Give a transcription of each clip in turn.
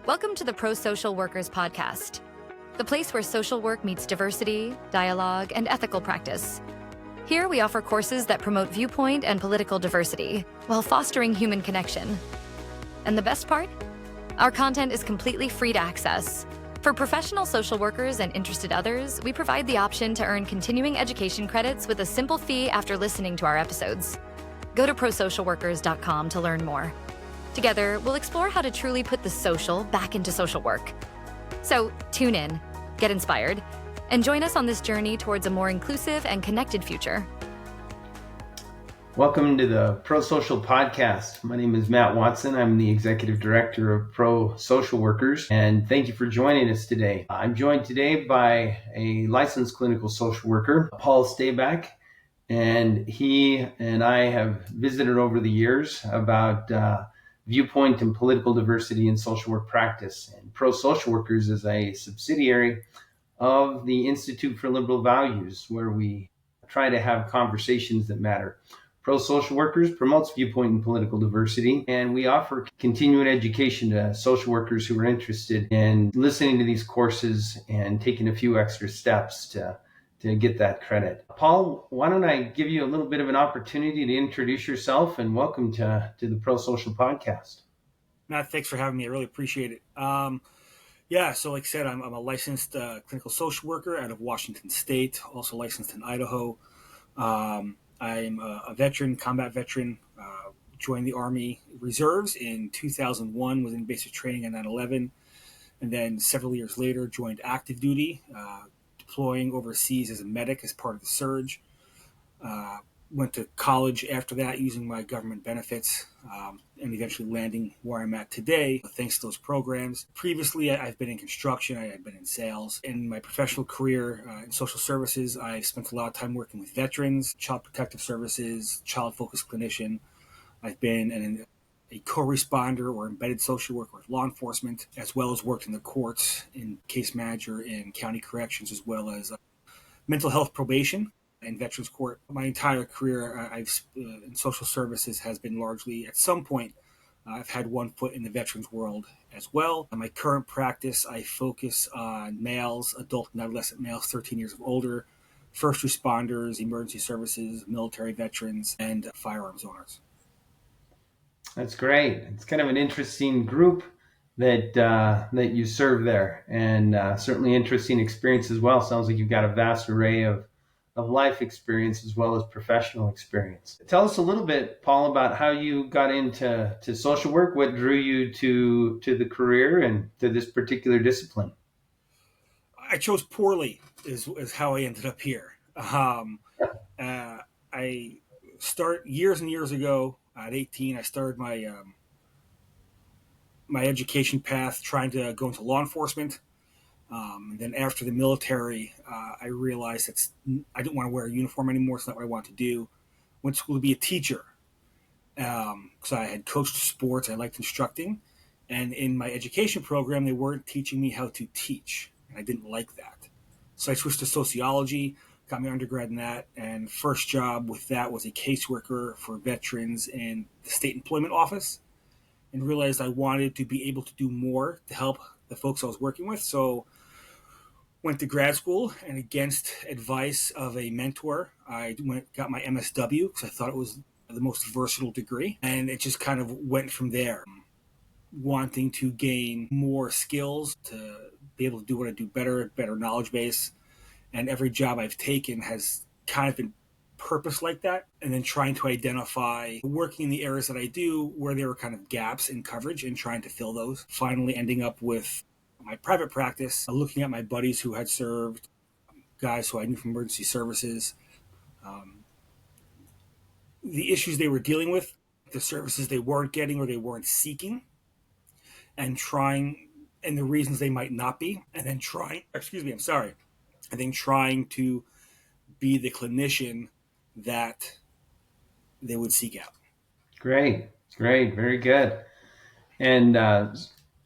Welcome to the Pro-Social Workers Podcast, the place where social work meets diversity, dialogue, and ethical practice. Here we offer courses that promote viewpoint and political diversity while fostering human connection. And the best part? Our content is completely free to access. For professional social workers and interested others, we provide the option to earn continuing education credits with a simple fee after listening to our episodes. Go to prosocialworkers.com to learn more. Together, we'll explore how to truly put the social back into social work. So tune in, get inspired, and join us on this journey towards a more inclusive and connected future. Welcome to the Pro Social Podcast. My name is Matt Watson. I'm the Executive Director of Pro Social Workers, and thank you for joining us today. I'm joined today by a licensed clinical social worker, Paul Stayback, and he and I have visited over the years about viewpoint and political diversity in social work practice. And Pro Social Workers is a subsidiary of the Institute for Liberal Values, where we try to have conversations that matter. Pro Social Workers promotes viewpoint and political diversity, and we offer continuing education to social workers who are interested in listening to these courses and taking a few extra steps to get that credit. Paul, why don't I give you a little bit of an opportunity to introduce yourself, and welcome to the Pro Social Podcast. Matt, thanks for having me. I really appreciate it. So like I said, I'm a licensed clinical social worker out of Washington State, also licensed in Idaho. I'm a veteran, combat veteran, joined the Army Reserves in 2001, was in basic training on 9/11, and then several years later joined active duty, deploying overseas as a medic as part of the surge. Went to college after that using my government benefits, and eventually landing where I'm at today thanks to those programs. Previously, I've been in construction, I've been in sales. In my professional career in social services, I've spent a lot of time working with veterans, child protective services, child-focused clinician. I've been a co-responder or embedded social worker with law enforcement, as well as worked in the courts in case manager in county corrections, as well as mental health probation and veterans court. My entire career in social services has been largely, at some point, I've had one foot in the veterans world as well. In my current practice, I focus on males, adult and adolescent males, 13 years of older, first responders, emergency services, military veterans, and firearms owners. That's great. It's kind of an interesting group that you serve there, and certainly interesting experience as well. Sounds like you've got a vast array of life experience as well as professional experience. Tell us a little bit, Paul, about how you got into social work. What drew you to the career and to this particular discipline? I chose poorly is how I ended up here. I start years and years ago at 18. I started my my education path trying to go into law enforcement. And then after the military, I realized I didn't want to wear a uniform anymore. It's not what I wanted to do. Went to school to be a teacher because I had coached sports. I liked instructing. And in my education program, they weren't teaching me how to teach. And I didn't like that. So I switched to sociology, got my undergrad in that. And first job with that was a caseworker for veterans in the state employment office, and realized I wanted to be able to do more to help the folks I was working with. So went to grad school, and against advice of a mentor, I got my MSW because I thought it was the most versatile degree. And it just kind of went from there, wanting to gain more skills to be able to do what I do better knowledge base. And every job I've taken has kind of been purpose like that, and then trying to identify, working in the areas that I do where there were kind of gaps in coverage and trying to fill those. Finally ending up with my private practice, looking at my buddies who had served, guys who I knew from emergency services, the issues they were dealing with, the services they weren't getting or they weren't seeking, and the reasons they might not be, and then trying to be the clinician that they would seek out. Great, very good. And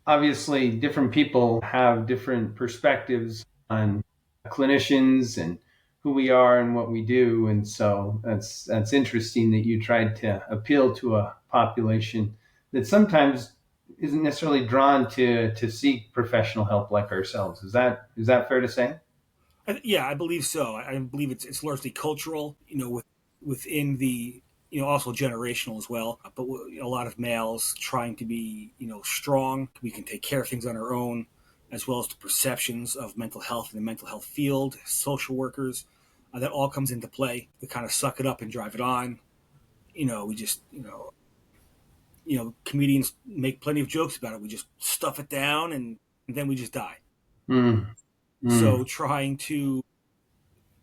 obviously, different people have different perspectives on clinicians and who we are and what we do. And so that's interesting that you tried to appeal to a population that sometimes isn't necessarily drawn to seek professional help like ourselves. Is that fair to say? Yeah, I believe so. I believe it's largely cultural, within the, also generational as well. But a lot of males trying to be, strong. We can take care of things on our own, as well as the perceptions of mental health in the mental health field, social workers. That all comes into play. We kind of suck it up and drive it on. We just, comedians make plenty of jokes about it. We just stuff it down and then we just die. Mm, So mm, trying to,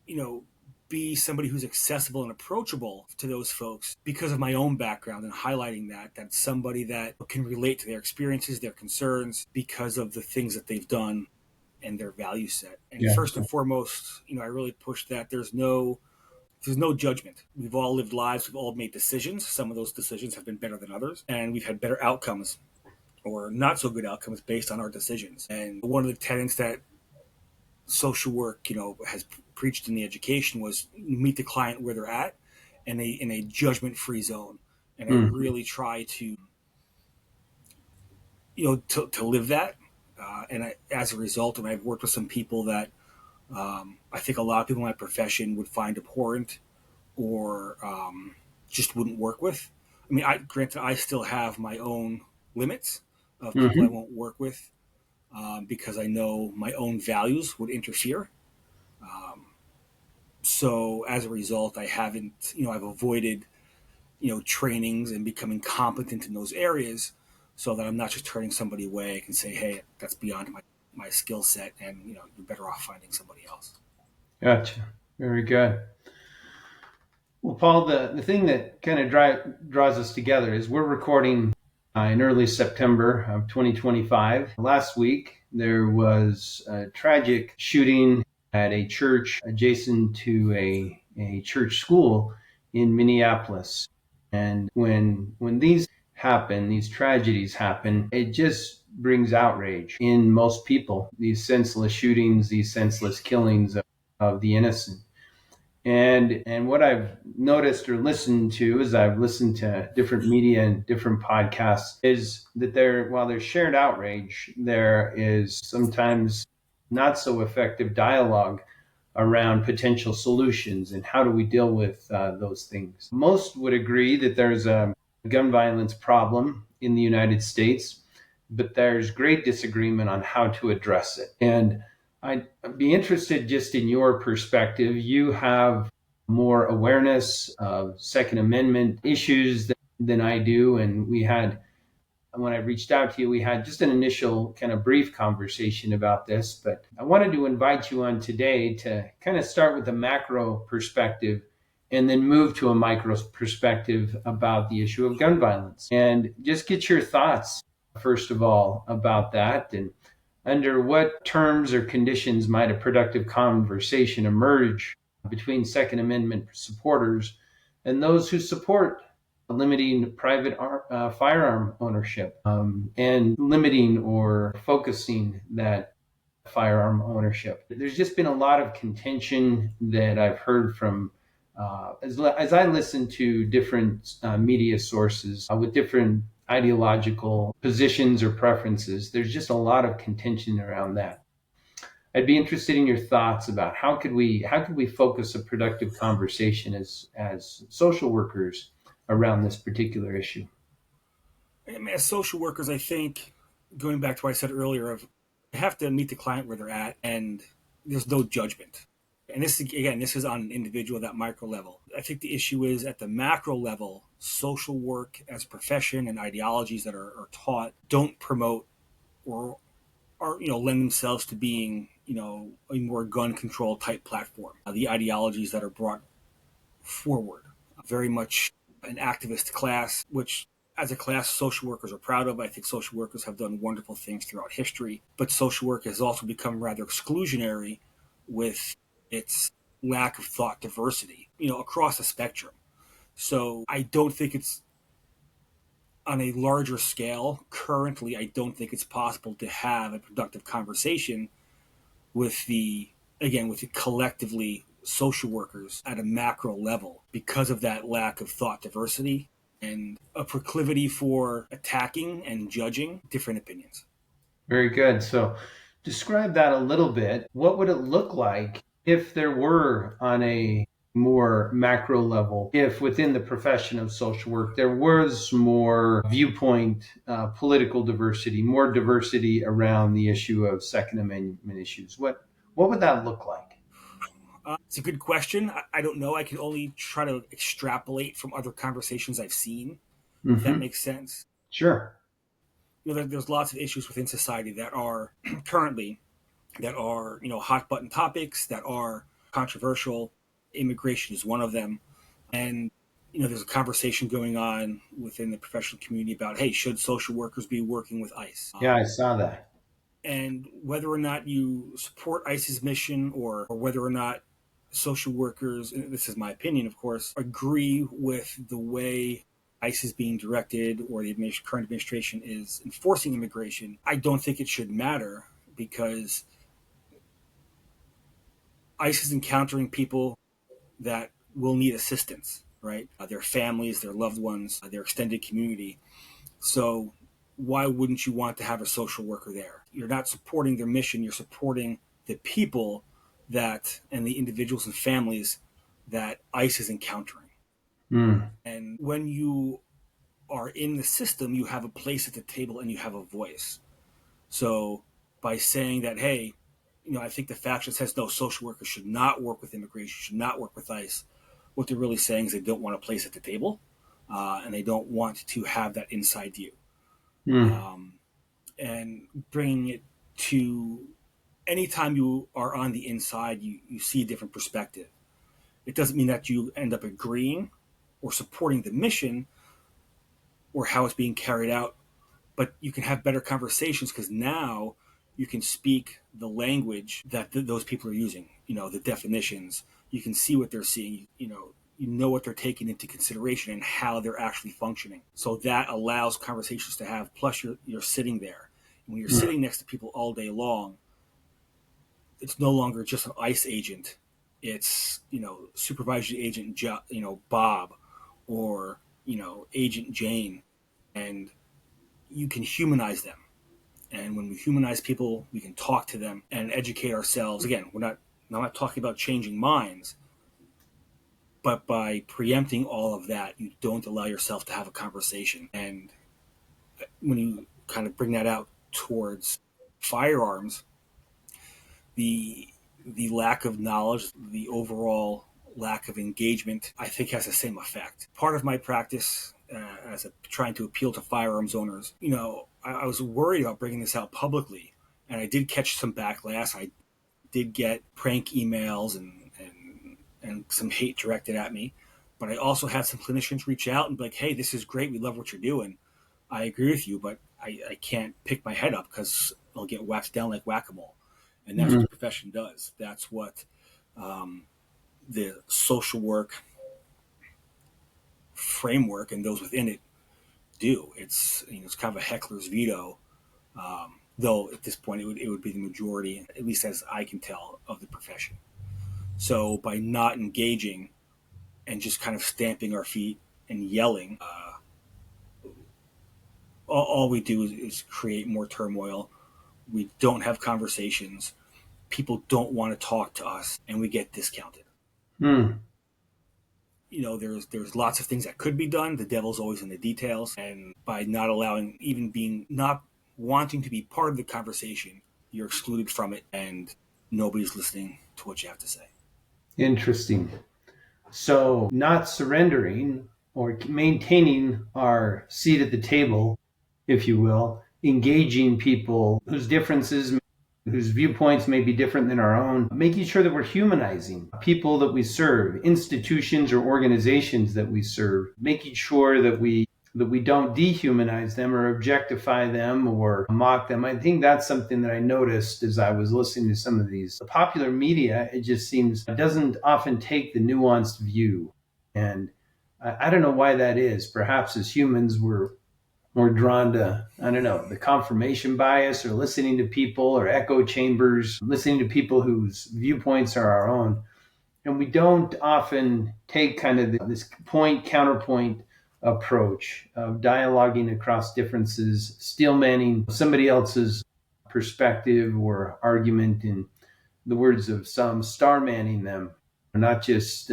you know, be somebody who's accessible and approachable to those folks because of my own background, and highlighting that's somebody that can relate to their experiences, their concerns, because of the things that they've done and their value set. And yeah. first and foremost, I really push that there's no judgment. We've all lived lives, we've all made decisions. Some of those decisions have been better than others, and we've had better outcomes or not so good outcomes based on our decisions. And one of the tenets that social work, has preached in the education was meet the client where they're at, in a judgment free zone. And I Mm, really try to, to live that. As a result, and I've worked with some people that I think a lot of people in my profession would find abhorrent or just wouldn't work with. I mean, granted, I still have my own limits of people I hmm. won't work with, because I know my own values would interfere. So as a result, I haven't, I've avoided, trainings and becoming competent in those areas, so that I'm not just turning somebody away. I can say, hey, that's beyond my skill set, and you're better off finding somebody else. Gotcha. Very good. Well, Paul, the thing that kind of draws us together is we're recording in early September of 2025. Last week, there was a tragic shooting at a church adjacent to a church school in Minneapolis. And when these tragedies happen, it just brings outrage in most people. These senseless shootings, these senseless killings of the innocent. And what I've noticed or listened to as I've listened to different media and different podcasts is that while there's shared outrage, there is sometimes not so effective dialogue around potential solutions and how do we deal with those things. Most would agree that there's a gun violence problem in the United States, but there's great disagreement on how to address it. And I'd be interested just in your perspective. You have more awareness of Second Amendment issues than I do. And when I reached out to you, we had just an initial kind of brief conversation about this. But I wanted to invite you on today to kind of start with a macro perspective and then move to a micro perspective about the issue of gun violence and just get your thoughts, first of all, about that. And under what terms or conditions might a productive conversation emerge between Second Amendment supporters and those who support limiting private firearm ownership, and limiting or focusing that firearm ownership? There's just been a lot of contention that I've heard from as I listen to different media sources with different ideological positions or preferences. There's just a lot of contention around that. I'd be interested in your thoughts about how could we focus a productive conversation as social workers around this particular issue. I mean, as social workers, I think, going back to what I said earlier, of you have to meet the client where they're at, and there's no judgment. And this is on an individual, that micro level. I think the issue is at the macro level. Social work as a profession and ideologies that are taught don't promote or are lend themselves to being a more gun control type platform. The ideologies that are brought forward very much an activist class, which as a class social workers are proud of. I think social workers have done wonderful things throughout history, but social work has also become rather exclusionary with its lack of thought diversity, across the spectrum. So I don't think it's on a larger scale. Currently, I don't think it's possible to have a productive conversation with with the collectively social workers at a macro level because of that lack of thought diversity. and a proclivity for attacking and judging different opinions. Very good. So describe that a little bit. What would it look like if there were, on a more macro level, if within the profession of social work there was more viewpoint, political diversity, more diversity around the issue of Second Amendment issues? What would that look like? It's a good question. I don't know. I can only try to extrapolate from other conversations I've seen, if that makes sense. Sure. There's lots of issues within society that are currently hot button topics that are controversial. Immigration is one of them, and there's a conversation going on within the professional community about, hey, should social workers be working with ICE? Yeah, I saw that. And whether or not you support ICE's mission, or whether or not social workers, and this is my opinion, of course, agree with the way ICE is being directed, or the current administration is enforcing immigration, I don't think it should matter, because ICE is encountering people that will need assistance, right? Their families, their loved ones, their extended community. So why wouldn't you want to have a social worker there? You're not supporting their mission, you're supporting the people and the individuals and families that ICE is encountering. And when you are in the system, you have a place at the table and you have a voice. So by saying that, hey, I think the faction says no, social workers should not work with immigration, should not work with ICE, what they're really saying is they don't want a place at the table, and they don't want to have that inside view. And bringing it to anytime you are on the inside, you see a different perspective. It doesn't mean that you end up agreeing or supporting the mission or how it's being carried out, but you can have better conversations because now you can speak the language that those people are using, the definitions. You can see what they're seeing, you know what they're taking into consideration and how they're actually functioning. So that allows conversations to have, plus you're sitting there. And when you're sitting next to people all day long, it's no longer just an ICE agent. It's, supervisory agent, Bob, or, Agent Jane. And you can humanize them. And when we humanize people, we can talk to them and educate ourselves. Again, I'm not talking about changing minds, but by preempting all of that, you don't allow yourself to have a conversation. And when you kind of bring that out towards firearms, the lack of knowledge, the overall lack of engagement, I think has the same effect. Part of my practice trying to appeal to firearms owners, I was worried about bringing this out publicly, and I did catch some backlash. I did get prank emails and some hate directed at me, but I also had some clinicians reach out and be like, hey, this is great. We love what you're doing. I agree with you, but I can't pick my head up because I'll get whacked down like whack-a-mole. And that's what the profession does. That's what the social work framework and those within it do. It's it's kind of a heckler's veto, though at this point it would be the majority, at least as I can tell, of the profession. So by not engaging and just kind of stamping our feet and yelling, all we do is create more turmoil. We don't have conversations. People don't want to talk to us, and we get discounted. There's lots of things that could be done. The devil's always in the details, and by not not wanting to be part of the conversation, you're excluded from it, and nobody's listening to what you have to say. Interesting. So not surrendering or maintaining our seat at the table, if you will, engaging people whose viewpoints may be different than our own, making sure that we're humanizing people that we serve, institutions or organizations that we serve, making sure that we don't dehumanize them or objectify them or mock them. I think that's something that I noticed as I was listening to some of these. The popular media, it just seems, doesn't often take the nuanced view. And I don't know why that is. Perhaps as humans, we're more drawn to, the confirmation bias or listening to people or echo chambers, listening to people whose viewpoints are our own. And we don't often take kind of this point, counterpoint approach of dialoguing across differences, steel manning somebody else's perspective or argument, in the words of some, star manning them, not just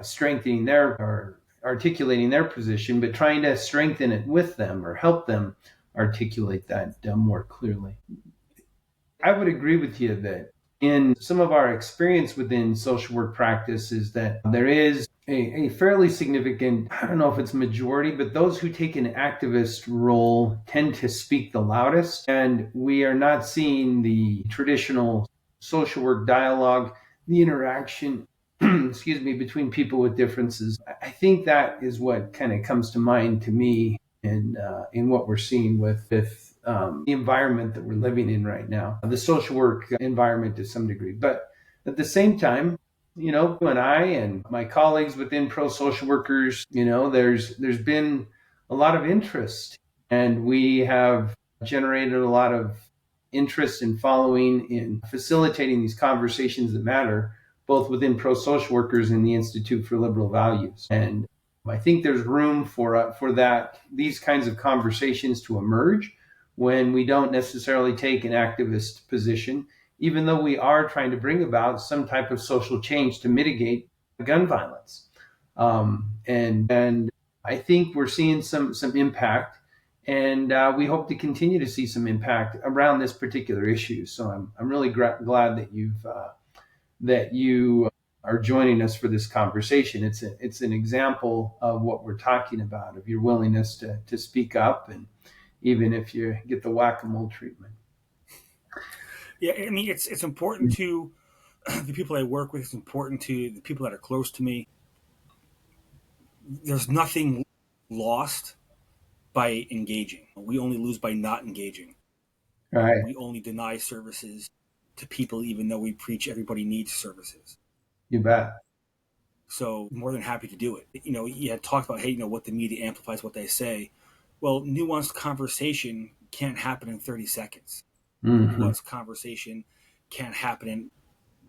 strengthening their or articulating their position, but trying to strengthen it with them or help them articulate that more clearly. I would agree with you that in some of our experience within social work practice is that there is a fairly significant, I don't know if it's majority, but those who take an activist role tend to speak the loudest. And we are not seeing the traditional social work dialogue, the interaction, excuse me, between people with differences. I think that is what kind of comes to mind to me in what we're seeing with the environment that we're living in right now, the social work environment to some degree. But at the same time, you know, and I and my colleagues within pro social workers, you know, there's been a lot of interest, and we have generated a lot of interest in following in facilitating these conversations that matter, both within pro social workers and the Institute for Liberal Values. And I think there's room for that, these kinds of conversations to emerge when we don't necessarily take an activist position, even though we are trying to bring about some type of social change to mitigate gun violence. And I think we're seeing some impact, and we hope to continue to see some impact around this particular issue. So I'm really glad that you are joining us for this conversation. It's an example of what we're talking about, of your willingness to speak up, and even if you get the whack-a-mole treatment. Yeah, I mean, it's important to the people I work with. It's important to the people that are close to me. There's nothing lost by engaging. We only lose by not engaging. Right. We only deny services to people, even though we preach everybody needs services. You bet. So more than happy to do it. You know, you had talked about, hey, you know, what the media amplifies what they say. Well, nuanced conversation can't happen in 30 seconds. Mm-hmm. Nuanced conversation can't happen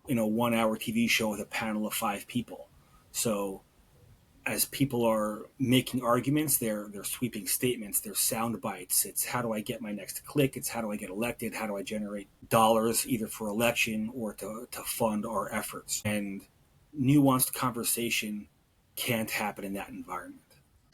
in a 1 hour TV show with a panel of 5 people. So as people are making arguments, they're sweeping statements, they're sound bites. It's how do I get my next click? It's how do I get elected? How do I generate dollars either for election or to fund our efforts? And nuanced conversation can't happen in that environment.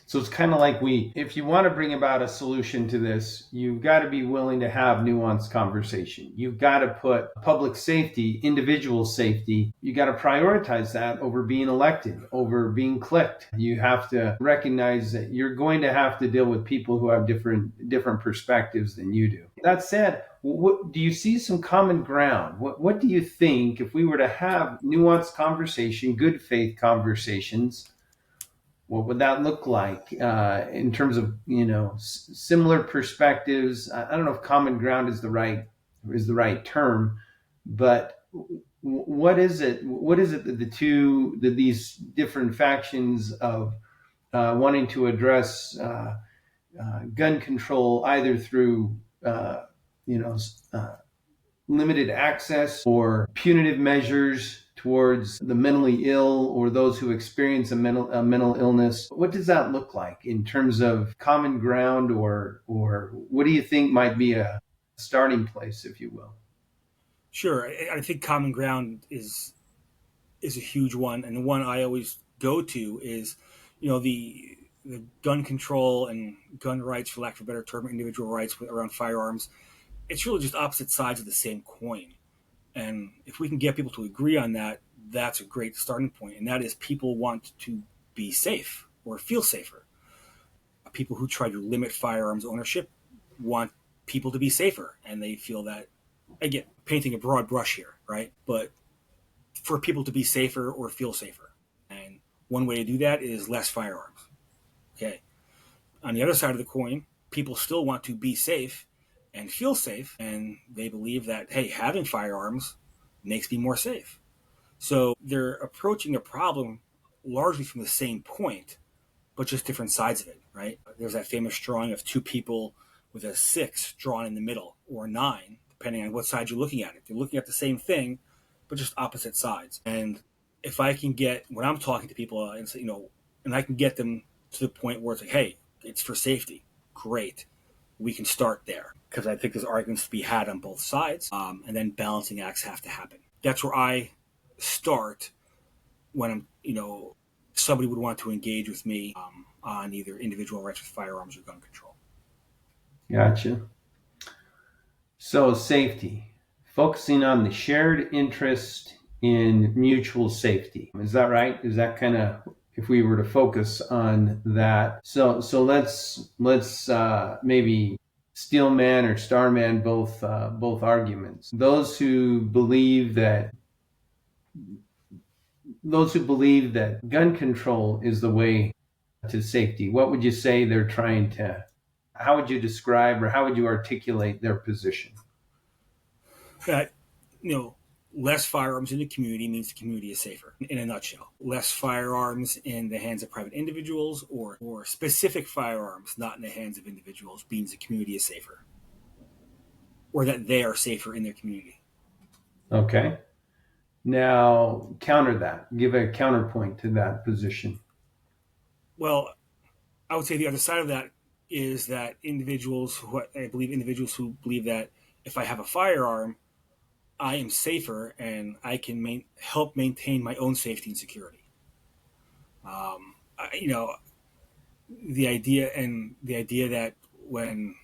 So it's kind of like if you want to bring about a solution to this, you've got to be willing to have nuanced conversation. You've got to put public safety, individual safety, you got to prioritize that over being elected, over being clicked. You have to recognize that you're going to have to deal with people who have different perspectives than you do. That said, what do you see some common ground? What do you think, if we were to have nuanced conversation, good faith conversations, what would that look like in terms of, you know, similar perspectives? I don't know if common ground is the right term, but what is it? What is it that these different factions of wanting to address gun control, either through limited access or punitive measures towards the mentally ill or those who experience a mental illness? What does that look like in terms of common ground, or what do you think might be a starting place, if you will? Sure, I think common ground is a huge one, and the one I always go to is, you know, the gun control and gun rights, for lack of a better term, individual rights around firearms. It's really just opposite sides of the same coin. And if we can get people to agree on that, that's a great starting point. And that is, people want to be safe or feel safer. People who try to limit firearms ownership want people to be safer. And they feel that, again, painting a broad brush here, right? But for people to be safer or feel safer. And one way to do that is less firearms. Okay. On the other side of the coin, people still want to be safe and feel safe, and they believe that, hey, having firearms makes me more safe. So they're approaching a problem largely from the same point, but just different sides of it, right? There's that famous drawing of 2 people with a 6 drawn in the middle, or 9, depending on what side you're looking at it. They're looking at the same thing, but just opposite sides. And if I can get, when I'm talking to people and say, you know, and I can get them to the point where it's like, hey, it's for safety. Great. We can start there, because I think there's arguments to be had on both sides, and then balancing acts have to happen. That's where I start when somebody would want to engage with me on either individual rights with firearms or gun control. Gotcha. So safety, focusing on the shared interest in mutual safety. Is that right? Is that kind of, if we were to focus on that? So let's maybe steelman or starman both arguments. Those who believe that gun control is the way to safety, what would you say they're trying to? How would you describe, or how would you articulate their position? That, less firearms in the community means the community is safer, in a nutshell. Less firearms in the hands of private individuals, or specific firearms not in the hands of individuals, means the community is safer, or that they are safer in their community. Okay. Now, counter that. Give a counterpoint to that position. Well, I would say the other side of that is that individuals who believe that if I have a firearm, I am safer and I can help maintain my own safety and security. The idea that when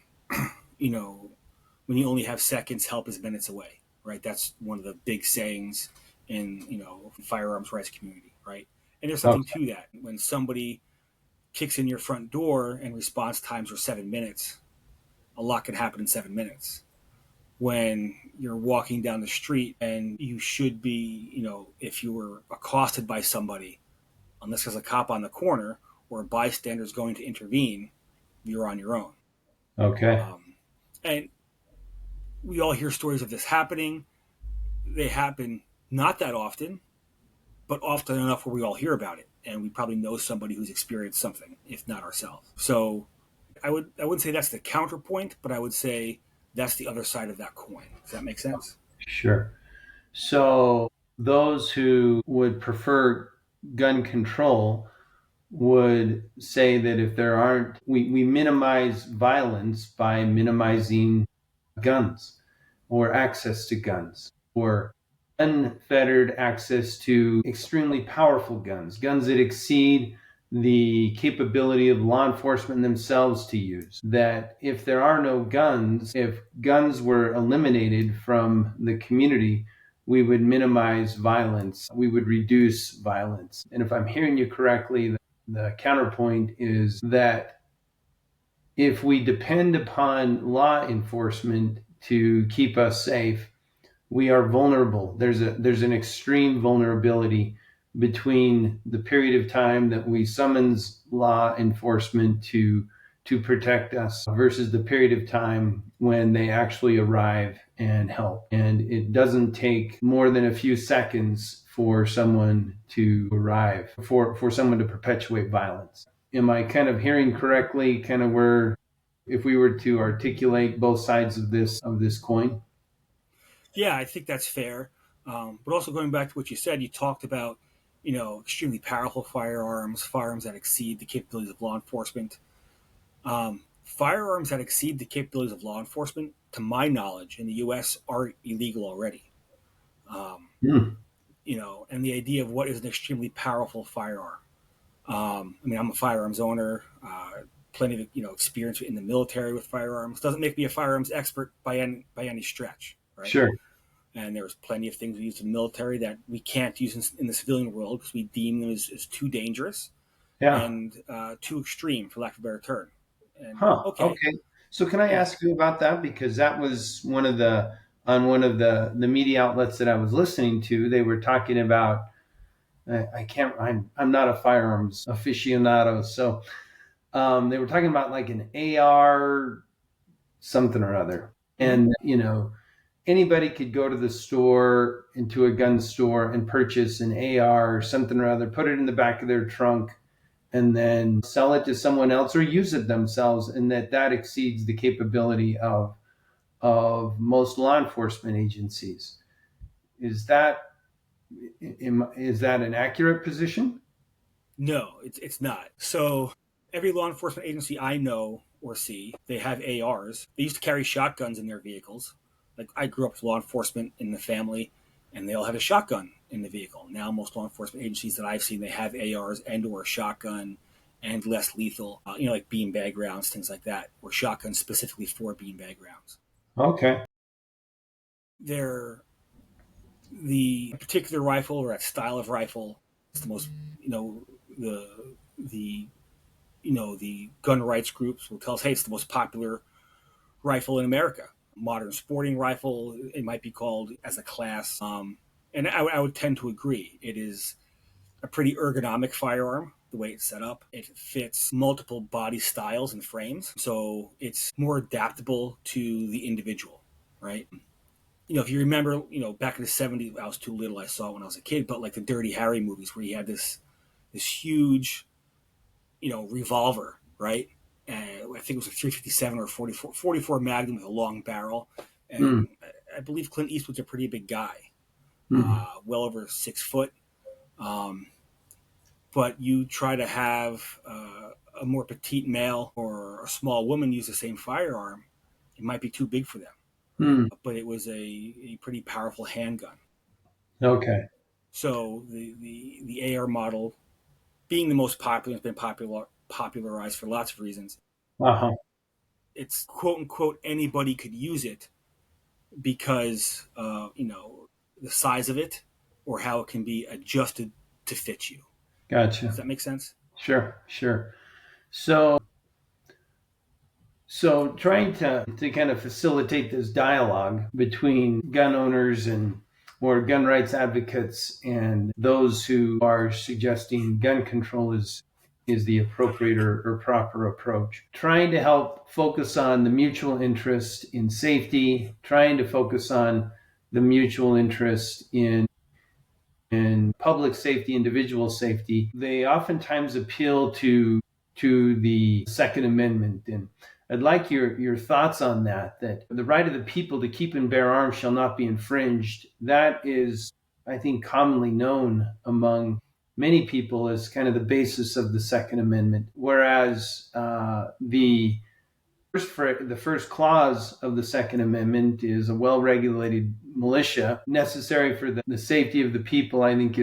when you only have seconds, help is minutes away, right? That's one of the big sayings in firearms rights community, right? And there's something to that. When somebody kicks in your front door and response times are 7 minutes, a lot can happen in 7 minutes. When you're walking down the street and you should be, if you were accosted by somebody, unless there's a cop on the corner or a bystander is going to intervene, you're on your own. Okay. And we all hear stories of this happening. They happen not that often, but often enough where we all hear about it. And we probably know somebody who's experienced something, if not ourselves. So I wouldn't say that's the counterpoint, but I would say that's the other side of that coin. Does that make sense? Sure. So those who would prefer gun control would say that if there aren't, we minimize violence by minimizing guns or access to guns, or unfettered access to extremely powerful guns that exceed the capability of law enforcement themselves to use. That if there are no guns, if guns were eliminated from the community, we would minimize violence, we would reduce violence. And if I'm hearing you correctly, the counterpoint is that if we depend upon law enforcement to keep us safe, we are vulnerable. There's an extreme vulnerability between the period of time that we summons law enforcement to protect us versus the period of time when they actually arrive and help. And it doesn't take more than a few seconds for someone to arrive, for someone to perpetuate violence. Am I kind of hearing correctly, kind of where, if we were to articulate both sides of this coin? Yeah, I think that's fair. But also going back to what you said, you talked about, extremely powerful firearms that exceed the capabilities of law enforcement. Firearms that exceed the capabilities of law enforcement, to my knowledge, in the U.S. are illegal already. And the idea of what is an extremely powerful firearm. I'm a firearms owner, plenty of experience in the military with firearms. Doesn't make me a firearms expert by any stretch, right? Sure. And there's plenty of things we use in the military that we can't use in the civilian world because we deem them as too dangerous and too extreme, for lack of a better term. And, Okay. So can I ask you about that? Because that was one of the media outlets that I was listening to. They were talking about, I'm not a firearms aficionado. So they were talking about like an AR something or other. And, anybody could go to the store, into a gun store, and purchase an AR or something or other, put it in the back of their trunk, and then sell it to someone else or use it themselves, and that exceeds the capability of most law enforcement agencies. Is that an accurate position? No, it's not. So every law enforcement agency I know or see, they have ARs. They used to carry shotguns in their vehicles. Like I grew up with law enforcement in the family, and they all had a shotgun in the vehicle. Now most law enforcement agencies that I've seen, they have ARs and or a shotgun and less lethal, like beanbag rounds, things like that, or shotguns specifically for beanbag rounds. Okay. They're the particular rifle or that style of rifle is the most, the the the gun rights groups will tell us, hey, it's the most popular rifle in America. Modern sporting rifle, it might be called as a class. And I would tend to agree. It is a pretty ergonomic firearm, the way it's set up. It fits multiple body styles and frames. So it's more adaptable to the individual, right? If you remember, back in the 70s, I was too little. I saw it when I was a kid, but like the Dirty Harry movies where he had this huge, revolver, right? I think it was a 357 or 44 Magnum with a long barrel. Mm. And I believe Clint Eastwood's a pretty big guy, Mm. well over 6 foot. But you try to have a more petite male or a small woman use the same firearm, it might be too big for them. Mm. But it was a pretty powerful handgun. Okay. So the AR model, being the most popular, has been popularized for lots of reasons. Uh-huh. It's quote unquote anybody could use it because the size of it or how it can be adjusted to fit you. Does Gotcha. that make sense? Sure. Sure. So trying to kind of facilitate this dialogue between gun owners and or gun rights advocates and those who are suggesting gun control is the appropriate or proper approach. Trying to help focus on the mutual interest in safety, trying to focus on the mutual interest in public safety, individual safety. They oftentimes appeal to the Second Amendment. And I'd like your thoughts on that, that the right of the people to keep and bear arms shall not be infringed. That is, I think, commonly known among many people as kind of the basis of the Second Amendment. Whereas the first clause of the Second Amendment is a well-regulated militia necessary for the safety of the people. I think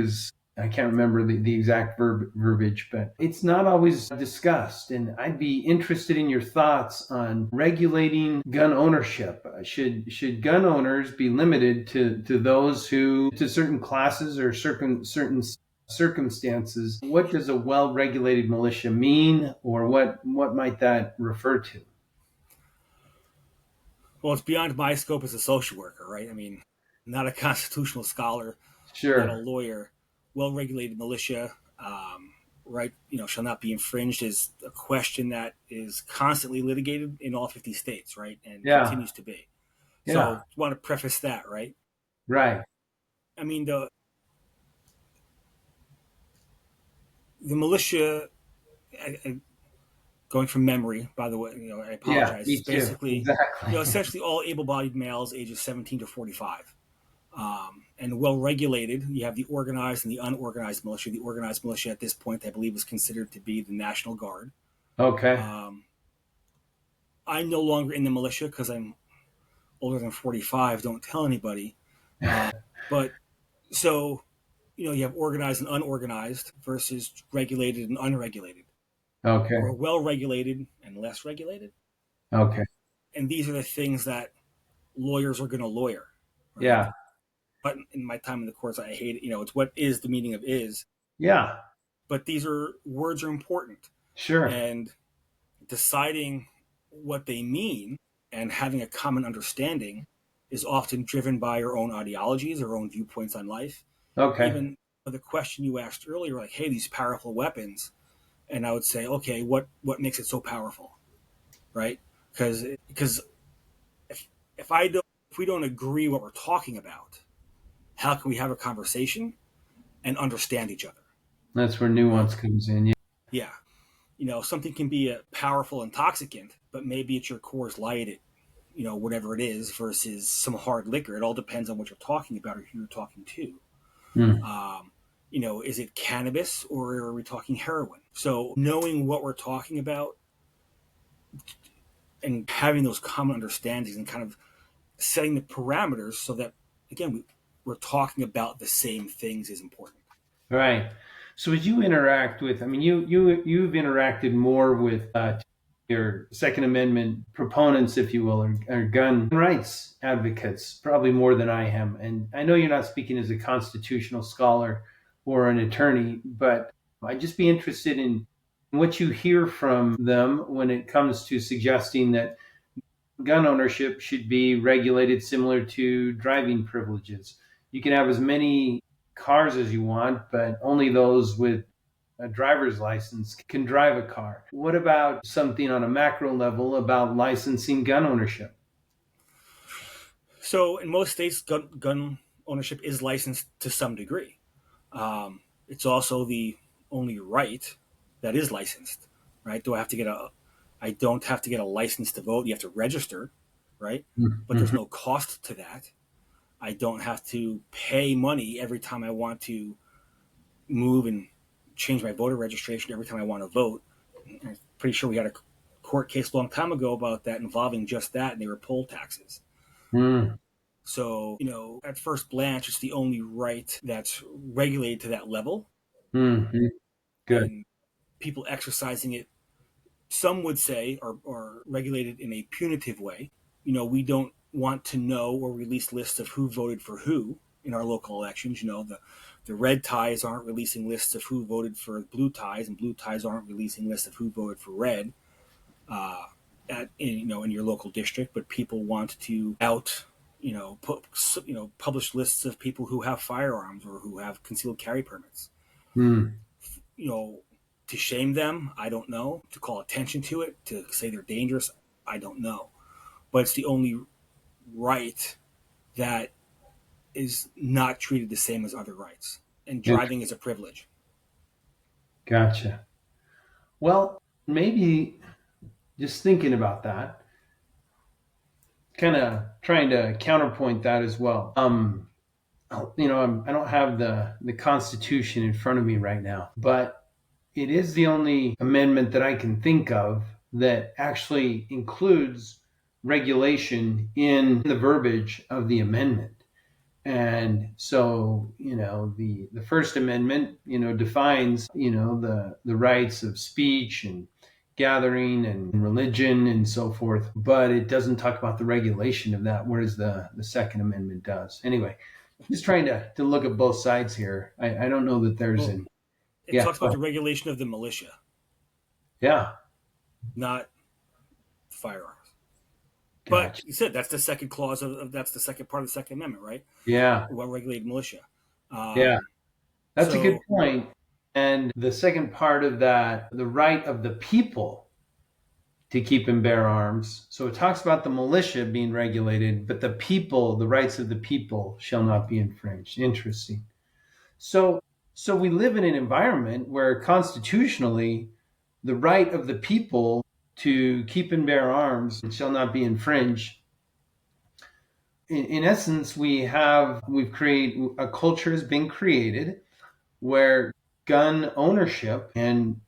I can't remember the exact verbiage, but it's not always discussed. And I'd be interested in your thoughts on regulating gun ownership. Should gun owners be limited to those to certain classes or certain circumstances? What does a well-regulated militia mean, or what might that refer to? Well, it's beyond my scope as a social worker, right? I mean, I'm not a constitutional scholar, not a Sure. lawyer. Well-regulated militia, right? Shall not be infringed is a question that is constantly litigated in all 50 states, right, and Yeah. continues to be. So, Yeah. I want to preface that, right? Right. I mean, the militia, going from memory, by the way, I Yeah. apologize. It's Me too. basically, Exactly. essentially all able-bodied males ages 17 to 45. And well regulated. You have the organized and the unorganized militia. The organized militia at this point, I believe, is considered to be the National Guard. Okay. I'm no longer in the militia because I'm older than 45. Don't tell anybody. But so, you have organized and unorganized versus regulated and unregulated, Okay. or well regulated and less regulated. Okay. And these are the things that lawyers are going to lawyer, right? Yeah. But in my time in the courts, I hate it. It's what is the meaning of is. Yeah. But these words are important, Sure. and deciding what they mean and having a common understanding is often driven by your own ideologies or own viewpoints on life. Okay. Even the question you asked earlier, like, hey, these powerful weapons, and I would say, okay, what makes it so powerful, right? Because if we don't agree what we're talking about, how can we have a conversation and understand each other, That's where right? nuance comes in. Yeah. Yeah. Something can be a powerful intoxicant, but maybe it's your Coors Light, whatever it is, versus some hard liquor. It all depends on what you're talking about or who you're talking to. Mm. Is it cannabis or are we talking heroin? So knowing what we're talking about and having those common understandings and kind of setting the parameters so that, again, we're talking about the same things is important. Right. So as you interact with, I mean, you've interacted more with your Second Amendment proponents, if you will, or gun rights advocates, probably more than I am. And I know you're not speaking as a constitutional scholar or an attorney, but I'd just be interested in what you hear from them when it comes to suggesting that gun ownership should be regulated similar to driving privileges. You can have as many cars as you want, but only those with a driver's license can drive a car. What about something on a macro level about licensing gun ownership? So in most states, gun ownership is licensed to some degree. It's also the only right that is licensed, right? I don't have to get a license to vote. You have to register, right? But there's Mm-hmm. no cost to that. I don't have to pay money every time I want to move and change my voter registration every time I want to vote. I'm pretty sure we had a court case a long time ago about that involving just that, and they were poll taxes. Mm-hmm. So, at first glance, it's the only right that's regulated to that level, Mm-hmm. Good. and people exercising it, some would say, are regulated in a punitive way. We don't want to know or release lists of who voted for who in our local elections. The red ties aren't releasing lists of who voted for blue ties, and blue ties aren't releasing lists of who voted for red. In your local district, but people want to publish lists of people who have firearms or who have concealed carry permits. Mm. You know, to shame them, I don't know. To call attention to it, to say they're dangerous, I don't know. But it's the only right that is not treated the same as other rights. And driving is a privilege. Gotcha. Well, maybe just thinking about that, kind of trying to counterpoint that as well. I don't have the Constitution in front of me right now, but it is the only amendment that I can think of that actually includes regulation in the verbiage of the amendment. And so, the First Amendment, defines, the rights of speech and gathering and religion and so forth, but it doesn't talk about the regulation of that, whereas the Second Amendment does. Anyway, just trying to look at both sides here. I don't know that there's Well, an it yeah. talks about the regulation of the militia, Yeah. not firearms. But Gotcha. you said that's the second clause that's the second part of the Second Amendment, right? Yeah. Well regulated militia. Yeah. That's a good So point. And the second part of that, the right of the people to keep and bear arms. So it talks about the militia being regulated, but the people, the rights of the people shall not be infringed. Interesting. So so we live in an environment where constitutionally the right of the people to keep and bear arms shall not be infringed. In essence, we've created a culture has been created where gun ownership and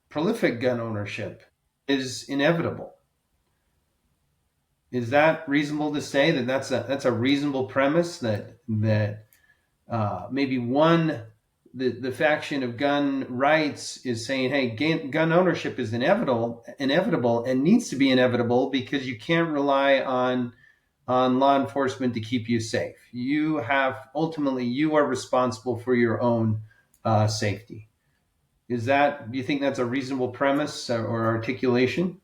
prolific gun ownership is inevitable. Is that reasonable to say that that's a reasonable premise that maybe the faction of gun rights is saying, hey, gun ownership is inevitable and needs to be inevitable because you can't rely on law enforcement to keep you safe. You are responsible for your own safety. Do you think that's a reasonable premise or articulation?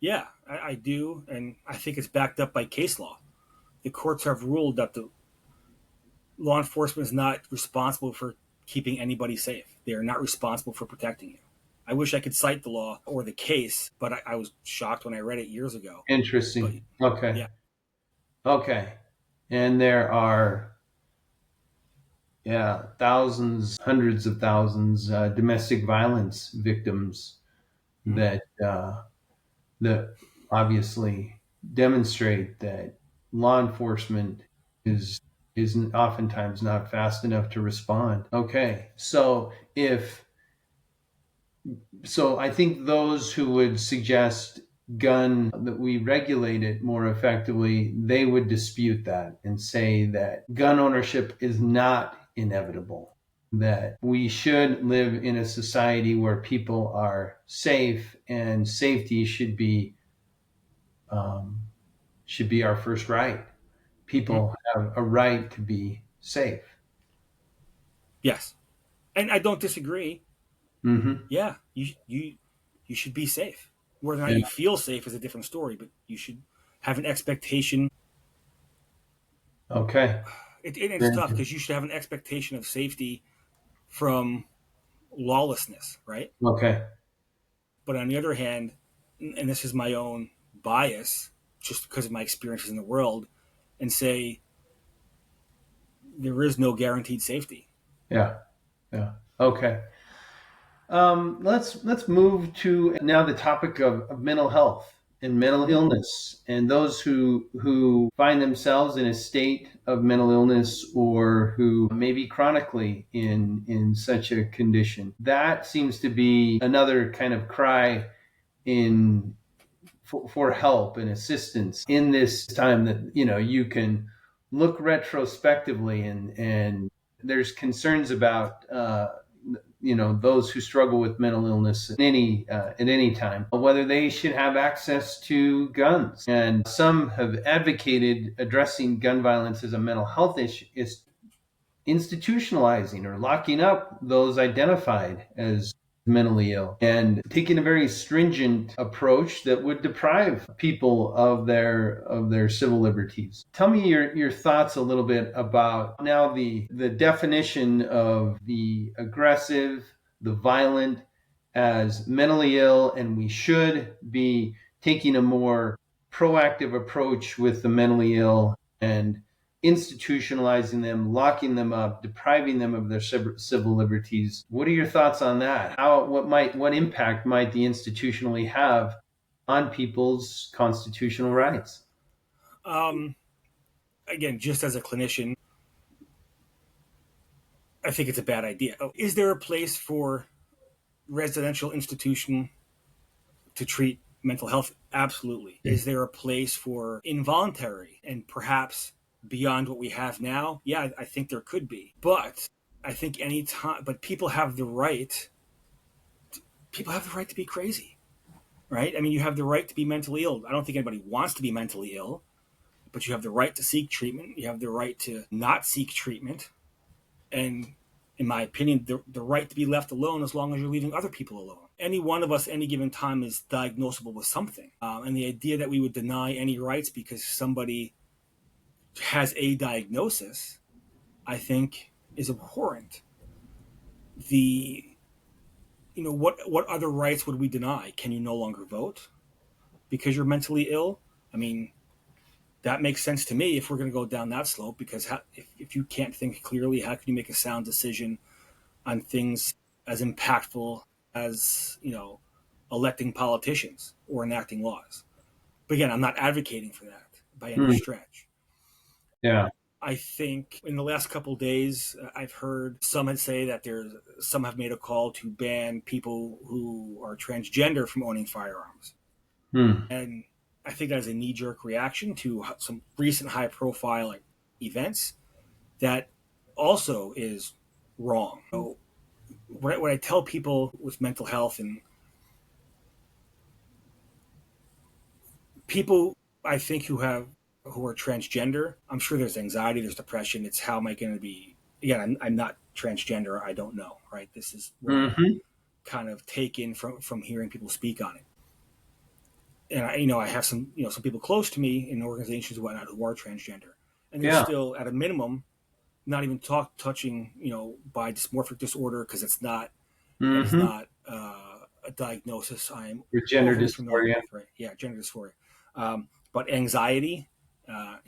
yeah, I do, and I think it's backed up by case law. The courts have ruled that the law enforcement is not responsible for keeping anybody safe. They are not responsible for protecting you. I wish I could cite the law or the case, but I was shocked when I read it years ago. But Interesting. Okay. yeah, Okay. And there are, yeah, thousands, hundreds of thousands domestic violence victims mm-hmm. that obviously demonstrate that law enforcement is is oftentimes not fast enough to respond. Okay, so I think those who would suggest that we regulate it more effectively, they would dispute that and say that gun ownership is not inevitable, that we should live in a society where people are safe, and safety should be our first right. People have a right to be safe. Yes, and I don't disagree. Mm-hmm. Yeah, you should be safe. Whether or not Yeah. you feel safe is a different story, but you should have an expectation. Okay. It's Very tough good. because you should have an expectation of safety from lawlessness, right? Okay. But on the other hand, and this is my own bias, just because of my experiences in the world, and say there is no guaranteed safety. Yeah. Yeah. Okay. Let's move to now the topic of mental health and mental illness, and those who find themselves in a state of mental illness, or who may be chronically in such a condition. That seems to be another kind of cry in for help and assistance in this time, that you can look retrospectively, and there's concerns about those who struggle with mental illness at any time, whether they should have access to guns. And some have advocated addressing gun violence as a mental health issue is institutionalizing or locking up those identified as mentally ill, and taking a very stringent approach that would deprive people of their civil liberties. Tell me your thoughts a little bit about now the definition of the aggressive, the violent, as mentally ill, and we should be taking a more proactive approach with the mentally ill, and institutionalizing them, locking them up, depriving them of their civil liberties. What are your thoughts on that? What impact might the institutionally have on people's constitutional rights? Um, Again, just as a clinician, I think it's a bad idea. Is there a place for residential institution to treat mental health? Absolutely. Is there a place for involuntary and perhaps beyond what we have now? Yeah, I think there could be. But I think any time, but people have the right. People have the right to be crazy, right? I mean, you have the right to be mentally ill. I don't think anybody wants to be mentally ill, but you have the right to seek treatment. You have the right to not seek treatment, and in my opinion, the right to be left alone as long as you're leaving other people alone. Any one of us, any given time, is diagnosable with something. And the idea that we would deny any rights because somebody has a diagnosis, I think, is abhorrent. The what other rights would we deny? Can you no longer vote because you're mentally ill? I mean, that makes sense to me if we're going to go down that slope. Because if you can't think clearly, how can you make a sound decision on things as impactful as electing politicians or enacting laws? But again, I'm not advocating for that by any stretch. Yeah. I think in the last couple of days, I've heard some say that some have made a call to ban people who are transgender from owning firearms, Hmm. and I think that is a knee-jerk reaction to some recent high-profile events that also is wrong. So what I tell people with mental health, and people I think who are transgender, I'm sure there's anxiety, there's depression. It's how am I going to be? Again, I'm not transgender. I don't know. Right. This is what I Mm-hmm. kind of take in from hearing people speak on it. And I have some people close to me in organizations and whatnot who are transgender, and they're Yeah. still at a minimum not even touching by dysmorphic disorder, because that is Mm-hmm. not a diagnosis I'm Your gender overly familiar dysphoria. with, right? Yeah, gender dysphoria. But anxiety, how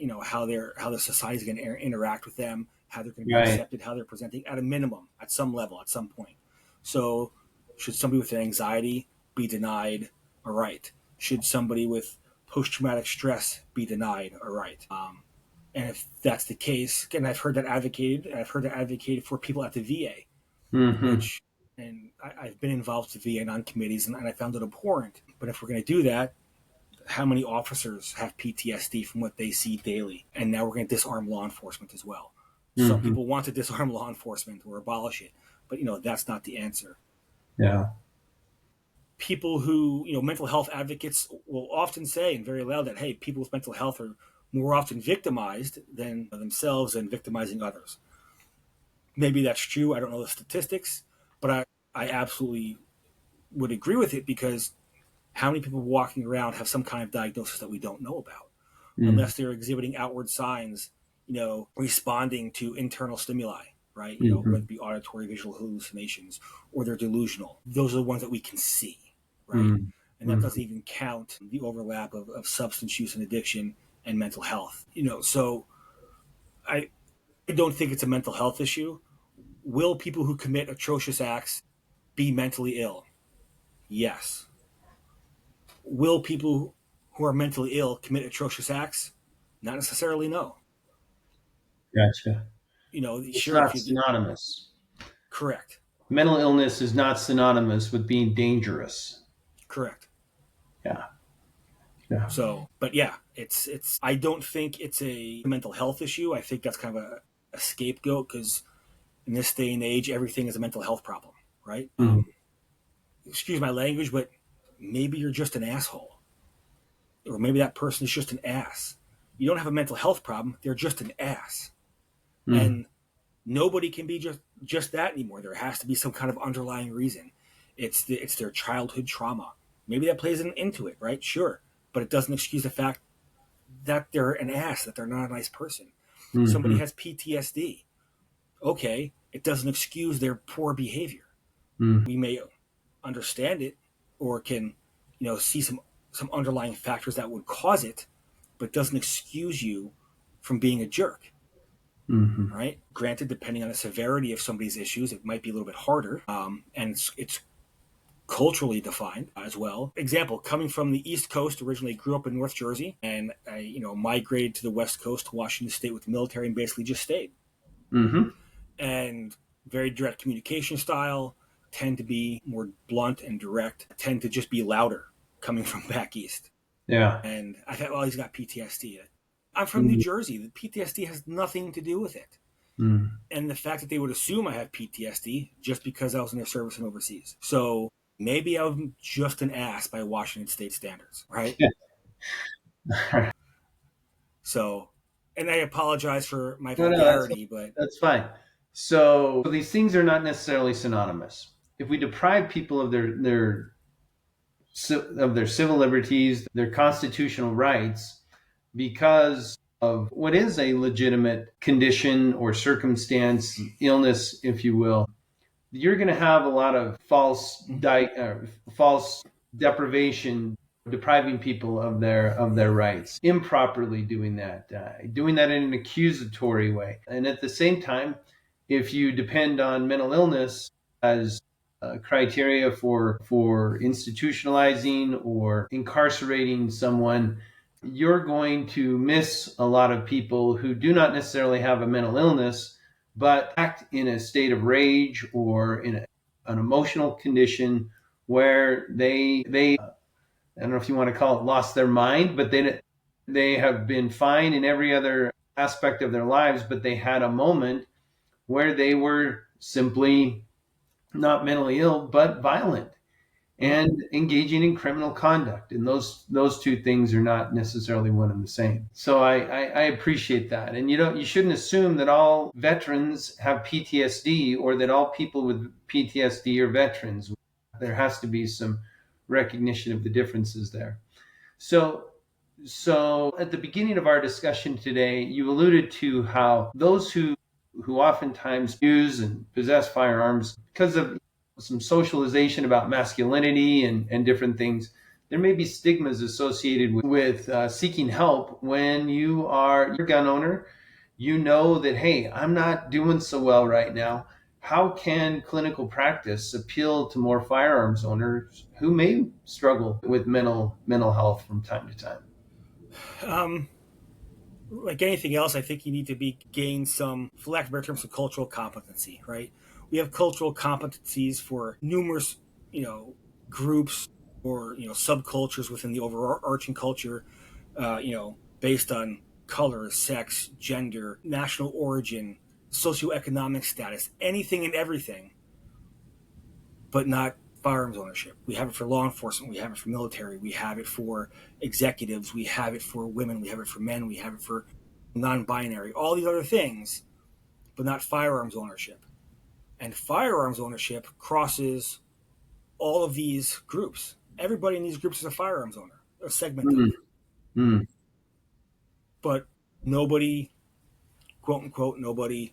the society is going to interact with them, how they're going to be Right. accepted, how they're presenting at a minimum, at some level, at some point. So, should somebody with anxiety be denied a right? Should somebody with post traumatic stress be denied a right? And if that's the case, and I've heard that advocated for people at the VA, Mm-hmm. which, and I've been involved with the VA on committees, and I found it abhorrent. But if we're going to do that, how many officers have PTSD from what they see daily? And now we're going to disarm law enforcement as well. Some Mm-hmm. people want to disarm law enforcement or abolish it, but that's not the answer. Yeah. People who, mental health advocates will often say and very loud that, hey, people with mental health are more often victimized than themselves and victimizing others. Maybe that's true. I don't know the statistics, but I absolutely would agree with it, because how many people walking around have some kind of diagnosis that we don't know about, Mm-hmm. unless they're exhibiting outward signs, responding to internal stimuli, right? Mm-hmm. Whether it be auditory, visual hallucinations, or they're delusional. Those are the ones that we can see, right? And that doesn't even count the overlap of substance use and addiction and mental health. So I don't think it's a mental health issue. Will people who commit atrocious acts be mentally ill? Yes. Will people who are mentally ill commit atrocious acts? Not necessarily, no. Gotcha. It's Sure, if not you did, synonymous. correct, Mental illness is not synonymous with being dangerous. correct. Yeah. Yeah. So, but yeah, I don't think it's a mental health issue. I think that's kind of a scapegoat, because in this day and age, everything is a mental health problem, right? Mm. Excuse my language, but maybe you're just an asshole, or maybe that person is just an ass. You don't have a mental health problem; they're just an ass, Mm. and nobody can be just that anymore. There has to be some kind of underlying reason. It's their childhood trauma. Maybe that plays into it, right? Sure, but it doesn't excuse the fact that they're an ass, that they're not a nice person. Somebody Mm-hmm. has PTSD. Okay, it doesn't excuse their poor behavior. Mm. We may understand it, or can, see some underlying factors that would cause it, but it doesn't excuse you from being a jerk. Mm-hmm. Right? Granted, depending on the severity of somebody's issues, it might be a little bit harder, and it's culturally defined as well. Example: coming from the East Coast, originally grew up in North Jersey, and I, migrated to the West Coast, to Washington State with the military, and basically just stayed. Mm-hmm. And very direct communication style, tend to be more blunt and direct, tend to just be louder coming from back east. Yeah. And I thought, well, he's got PTSD. I'm from New Mm. Jersey. The PTSD has nothing to do with it. Mm. And the fact that they would assume I have PTSD just because I was in their service and overseas. So maybe I'm just an ass by Washington State standards, right? So, and I apologize for my No, vulgarity, but that's fine. So these things are not necessarily synonymous. If we deprive people of their civil liberties, their constitutional rights, because of what is a legitimate condition or circumstance, illness, if you will, you're going to have a lot of false deprivation, depriving people of their rights, improperly doing that in an accusatory way. And at the same time, if you depend on mental illness as criteria for institutionalizing or incarcerating someone, you're going to miss a lot of people who do not necessarily have a mental illness but act in a state of rage or in an emotional condition where they I don't know if you want to call it lost their mind, but they have been fine in every other aspect of their lives, but they had a moment where they were simply not mentally ill but violent and engaging in criminal conduct, and those two things are not necessarily one and the same. So I appreciate that, and you shouldn't assume that all veterans have PTSD or that all people with PTSD are veterans. There has to be some recognition of the differences there. So at the beginning of our discussion today, you alluded to how those who oftentimes use and possess firearms because of some socialization about masculinity and different things, there may be stigmas associated with seeking help when you're a gun owner. You know that, hey, I'm not doing so well right now. How can clinical practice appeal to more firearms owners who may struggle with mental health from time to time? like anything else, I think you need to gain some, for lack of better terms, some cultural competency, right? We have cultural competencies for numerous, groups or subcultures within the overarching culture, based on color, sex, gender, national origin, socioeconomic status, anything and everything, but not firearms ownership. We have it for law enforcement, we have it for military, we have it for executives, we have it for women, we have it for men, we have it for non-binary, all these other things, but not firearms ownership. And firearms ownership crosses all of these groups. Everybody in these groups is a firearms owner, a segment of. Mm. But nobody, quote unquote, nobody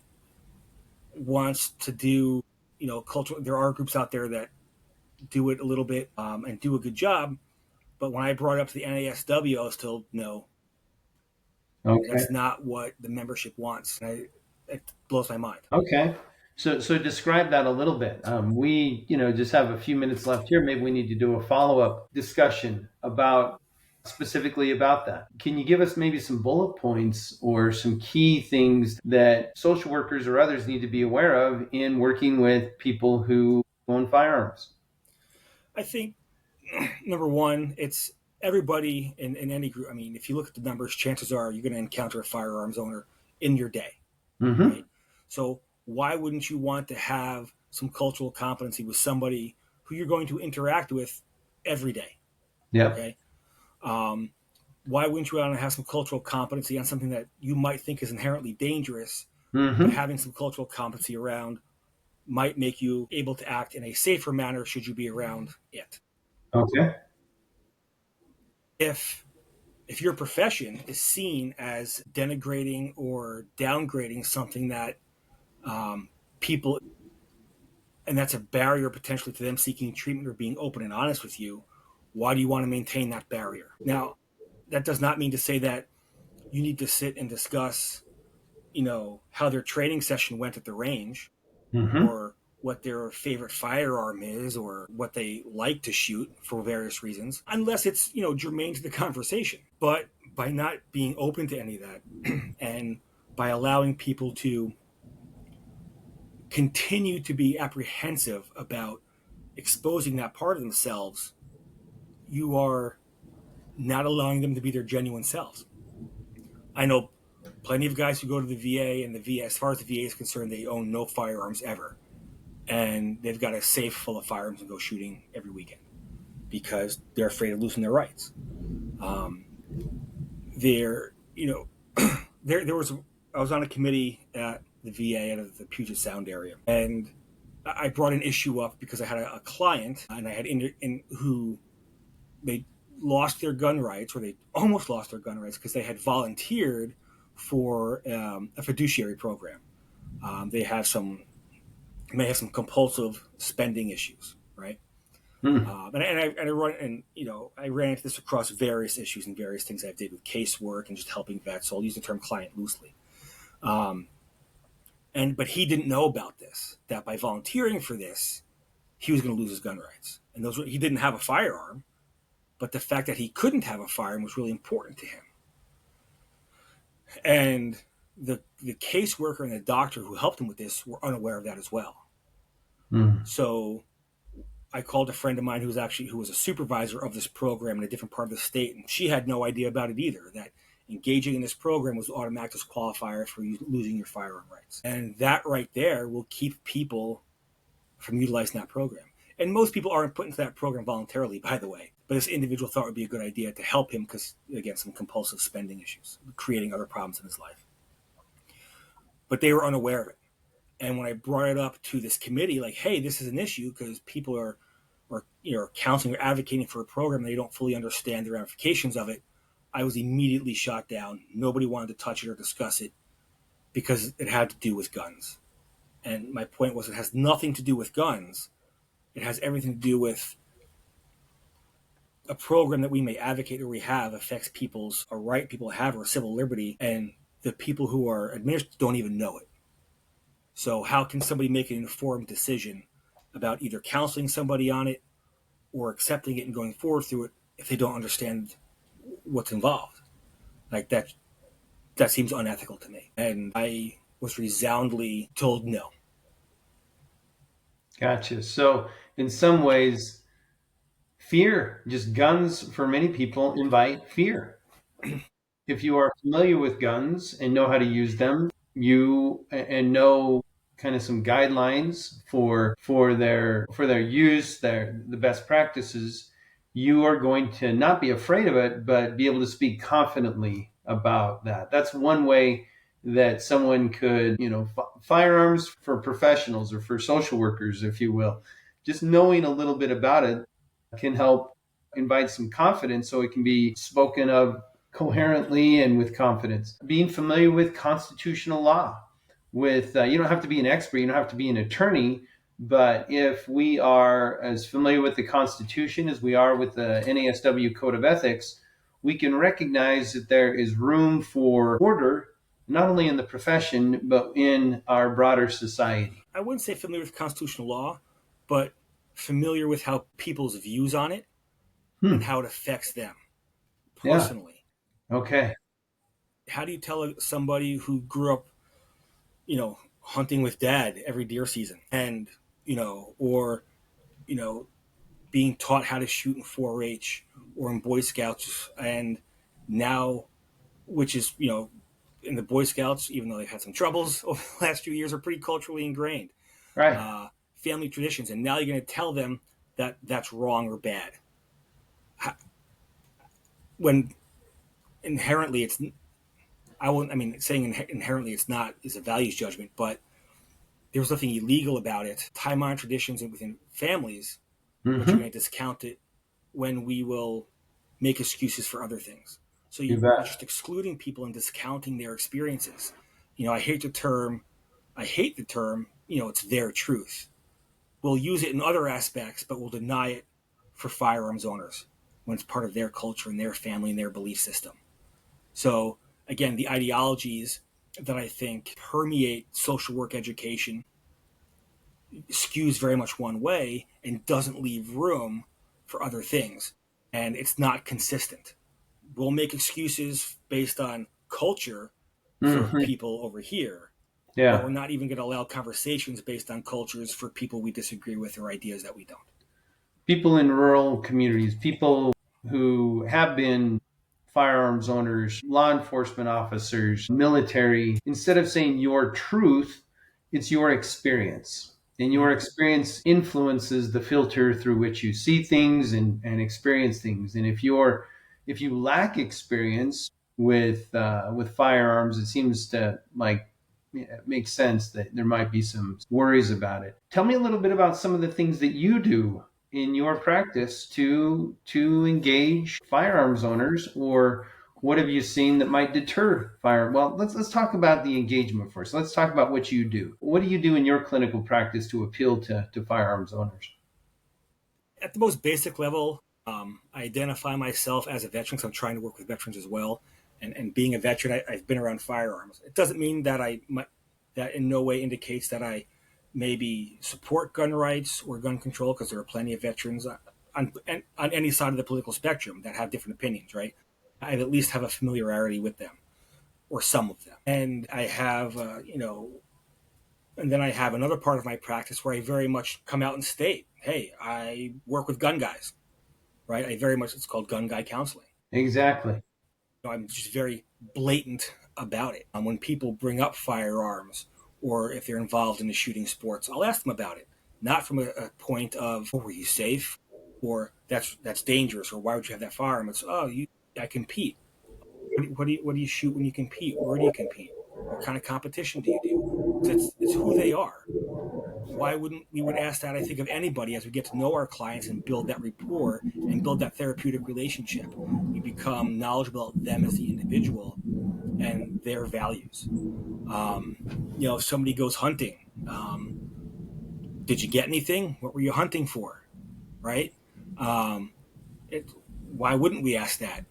wants to do, cultural. There are groups out there that do it a little bit and do a good job. But when I brought it up to the NASW, I was told, no, Okay. that's not what the membership wants. And it blows my mind. Okay. So describe that a little bit. We, just have a few minutes left here. Maybe we need to do a follow-up discussion about specifically about that. Can you give us maybe some bullet points or some key things that social workers or others need to be aware of in working with people who own firearms? I think, number one, it's everybody in any group. I mean, if you look at the numbers, chances are you're going to encounter a firearms owner in your day, Mm-hmm. right? So why wouldn't you want to have some cultural competency with somebody who you're going to interact with every day? Yeah. Okay. Why wouldn't you want to have some cultural competency on something that you might think is inherently dangerous, Mm-hmm. but having some cultural competency around might make you able to act in a safer manner should you be around it? Okay. If your profession is seen as denigrating or downgrading something that people, and that's a barrier potentially to them seeking treatment or being open and honest with you, why do you want to maintain that barrier? Now, that does not mean to say that you need to sit and discuss, how their training session went at the range, Mm-hmm. or what their favorite firearm is, or what they like to shoot for various reasons, unless it's, germane to the conversation. But by not being open to any of that and by allowing people to continue to be apprehensive about exposing that part of themselves, you are not allowing them to be their genuine selves. I know plenty of guys who go to the VA, and the VA, as far as the VA is concerned, they own no firearms ever. And they've got a safe full of firearms and go shooting every weekend because they're afraid of losing their rights. They're, there was, I was on a committee at the VA out of the Puget Sound area, and I brought an issue up because I had a client, and I had who they lost their gun rights, or they almost lost their gun rights because they had volunteered for a fiduciary program. They may have some compulsive spending issues, right? Mm-hmm. I ran into this across various issues and various things I did with casework and just helping vets. So I'll use the term client loosely. But he didn't know about this, that by volunteering for this, he was going to lose his gun rights. And he didn't have a firearm, but the fact that he couldn't have a firearm was really important to him. And the caseworker and the doctor who helped him with this were unaware of that as well. Mm-hmm. So I called a friend of mine who was a supervisor of this program in a different part of the state, and she had no idea about it either, that engaging in this program was automatic disqualifier for you losing your firearm rights. And that right there will keep people from utilizing that program. And most people aren't put into that program voluntarily, by the way. But this individual thought it would be a good idea to help him because, again, some compulsive spending issues, creating other problems in his life. But they were unaware of it. And when I brought it up to this committee, like, hey, this is an issue because people are counseling or advocating for a program, they don't fully understand the ramifications of it, I was immediately shot down. Nobody wanted to touch it or discuss it because it had to do with guns. And my point was, it has nothing to do with guns. It has everything to do with a program that we may advocate or we have affects a right people have or civil liberty, and the people who are administered don't even know it. So how can somebody make an informed decision about either counseling somebody on it or accepting it and going forward through it if they don't understand what's involved? Like that, that seems unethical to me. And I was resoundingly told no. Gotcha. So in some ways, fear, just guns for many people invite fear. If you are familiar with guns and know how to use them, you and know kind of some guidelines for their use, the best practices, you are going to not be afraid of it, but be able to speak confidently about that. That's one way that someone could, firearms for professionals or for social workers, if you will, just knowing a little bit about it can help invite some confidence so it can be spoken of coherently and with confidence. Being familiar with constitutional law, you don't have to be an expert, you don't have to be an attorney, but if we are as familiar with the Constitution as we are with the NASW Code of Ethics, we can recognize that there is room for order, not only in the profession, but in our broader society. I wouldn't say familiar with constitutional law, but familiar with how people's views on it and how it affects them Yeah. personally. Okay. How do you tell somebody who grew up, hunting with dad every deer season and, or, being taught how to shoot in 4-H or in Boy Scouts and now, which is, in the Boy Scouts, even though they've had some troubles over the last few years, are pretty culturally ingrained. Right. Family traditions, and now you're going to tell them that that's wrong or bad. When inherently it's, saying inherently it's not is a values judgment, but there's nothing illegal about it. Time-honored traditions within families, but you're going to discount it when we will make excuses for other things. So you're just excluding people and discounting their experiences. I hate the term, it's their truth. We'll use it in other aspects, but we'll deny it for firearms owners when it's part of their culture and their family and their belief system. So again, the ideologies that I think permeate social work education skews very much one way and doesn't leave room for other things. And it's not consistent. We'll make excuses based on culture for people over here. Yeah. But we're not even going to allow conversations based on cultures for people we disagree with or ideas that we don't. People in rural communities, people who have been firearms owners, law enforcement officers, military, instead of saying your truth, it's your experience. And your experience influences the filter through which you see things and experience things. And if you lack experience with firearms, it seems to it makes sense that there might be some worries about it. Tell me a little bit about some of the things that you do in your practice to engage firearms owners, or what have you seen that might deter fire? Well, let's talk about the engagement first. Let's talk about what you do. What do you do in your clinical practice to appeal to firearms owners? At the most basic level, I identify myself as a veteran because I'm trying to work with veterans as well. And being a veteran, I've been around firearms. It doesn't mean that that in no way indicates that I maybe support gun rights or gun control, because there are plenty of veterans on any side of the political spectrum that have different opinions, right? I at least have a familiarity with them, or some of them. And I have, and then I have another part of my practice where I very much come out and state, hey, I work with gun guys, right? It's called gun guy counseling. Exactly. I'm just very blatant about it. When people bring up firearms or if they're involved in the shooting sports, I'll ask them about it. Not from a point of, oh, were you safe? Or that's dangerous, or why would you have that firearm? It's, I compete. What do you shoot when you compete? Where do you compete? What kind of competition do you do? It's who they are. Why wouldn't we would ask that, I think, of anybody as we get to know our clients and build that rapport and build that therapeutic relationship. We become knowledgeable about them as the individual and their values. If somebody goes hunting, did you get anything? What were you hunting for? Right? Why wouldn't we ask that?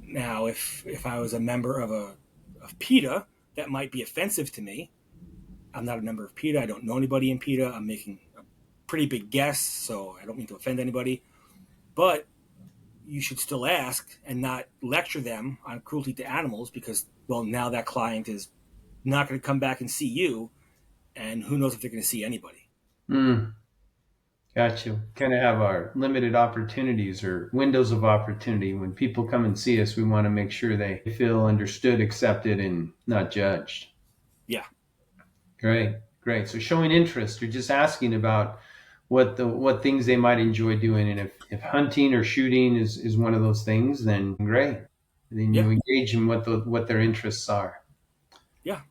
Now, if I was a member of PETA, that might be offensive to me. I'm not a member of PETA. I don't know anybody in PETA. I'm making a pretty big guess, so I don't mean to offend anybody. But, you should still ask and not lecture them on cruelty to animals because, well, now that client is not going to come back and see you, and who knows if they're going to see anybody. Got you. Kind of have our limited opportunities or windows of opportunity. When people come and see us, we want to make sure they feel understood, accepted, and not judged. Yeah. Great. So showing interest or just asking about what things they might enjoy doing, and if hunting or shooting is one of those things, then great. Then you engage in what their interests are. Yeah.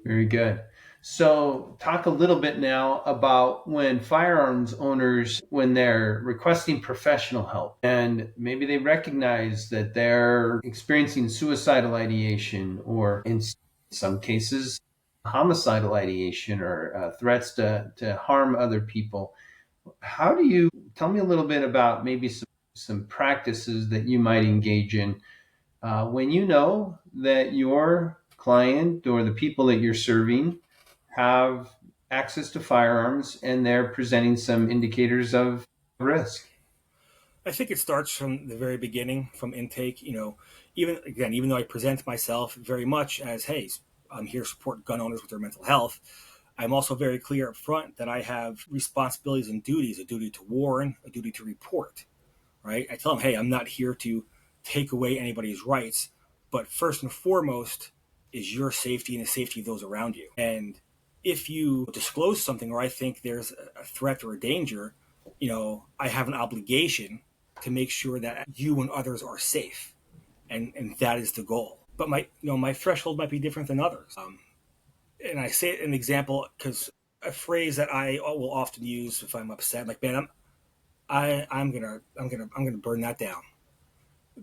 Very good. So talk a little bit now about when firearms owners, when they're requesting professional help and maybe they recognize that they're experiencing suicidal ideation or in some cases homicidal ideation or threats to harm other people. How do you tell me a little bit about maybe some practices that you might engage in when you know that your client or the people that you're serving have access to firearms and they're presenting some indicators of risk? I think it starts from the very beginning, from intake. Even though I present myself very much as, hey, I'm here to support gun owners with their mental health, I'm also very clear up front that I have responsibilities and duties, a duty to warn, a duty to report, right? I tell them, hey, I'm not here to take away anybody's rights, but first and foremost is your safety and the safety of those around you. And if you disclose something or I think there's a threat or a danger, I have an obligation to make sure that you and others are safe. And that is the goal. But my threshold might be different than others. And I say an example because a phrase that I will often use if I'm upset, like, man, I'm gonna burn that down.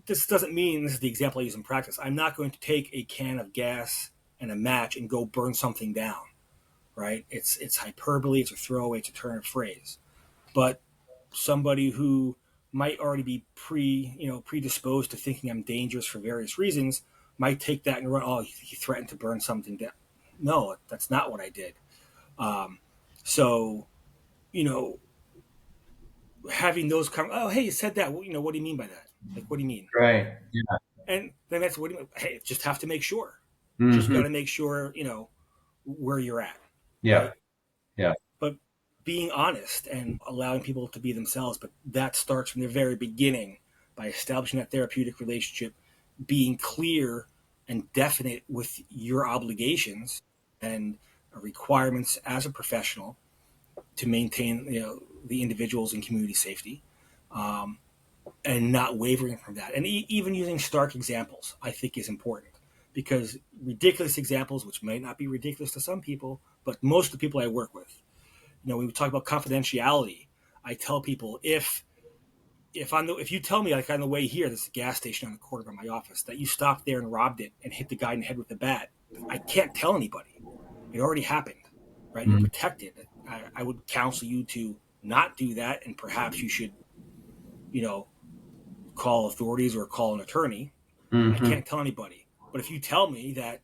This doesn't mean this is the example I use in practice. I'm not going to take a can of gas and a match and go burn something down, right? It's hyperbole, it's a throwaway, it's a turn of phrase. But somebody who might already be predisposed to thinking I'm dangerous for various reasons might take that and run. Oh, he threatened to burn something down. No, that's not what I did. So, having those oh, hey, you said that. What do you mean by that? Like, what do you mean? Right. Yeah. And then that's what do you mean? Hey, just have to make sure. Mm-hmm. Just got to make sure, where you're at. Yeah. Right? Yeah. But being honest and allowing people to be themselves, but that starts from the very beginning by establishing that therapeutic relationship, being clear and definite with your obligations and requirements as a professional to maintain the individual's and community safety, and not wavering from that. And even using stark examples, I think, is important because ridiculous examples, which might not be ridiculous to some people, but most of the people I work with, when we talk about confidentiality, I tell people if you tell me, like, on the way here, there's a gas station on the corner of my office, that you stopped there and robbed it and hit the guy in the head with the bat, I can't tell anybody. It already happened, right? Mm-hmm. You're protected. I would counsel you to not do that, and perhaps you should, call authorities or call an attorney. Mm-hmm. I can't tell anybody. But if you tell me that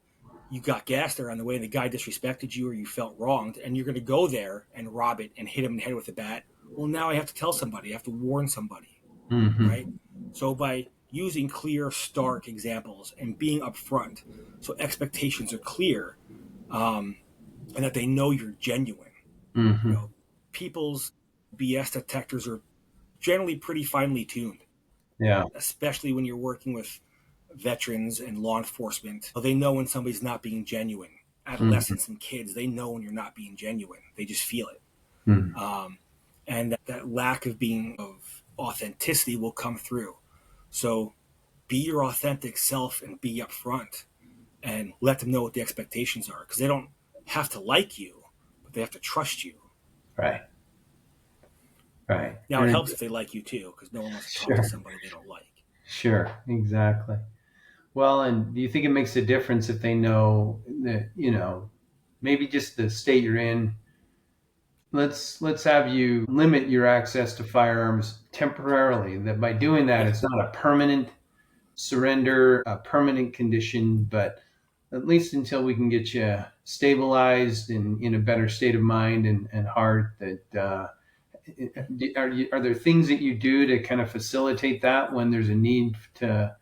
you got gas there on the way and the guy disrespected you or you felt wronged and you're going to go there and rob it and hit him in the head with a bat, well, now I have to tell somebody. I have to warn somebody, Mm-hmm. right? So by using clear, stark examples and being upfront, so expectations are clear, and that they know you're genuine. Mm-hmm. People's BS detectors are generally pretty finely tuned. Yeah. Especially when you're working with veterans and law enforcement. They know when somebody's not being genuine. Adolescents mm-hmm. and kids, they know when you're not being genuine. They just feel it. Mm-hmm. And that lack of authenticity will come through. So be your authentic self and be upfront and let them know what the expectations are, because they don't have to like you, but they have to trust you. Right. Now, it helps if they like you too, because no one wants to talk to somebody they don't like. Sure, exactly. Well, and do you think it makes a difference if they know that, maybe just the state you're in, let's have you limit your access to firearms temporarily, that by doing that, it's not a permanent surrender, a permanent condition, but at least until we can get you stabilized and in a better state of mind and heart, that are there things that you do to kind of facilitate that when there's a need to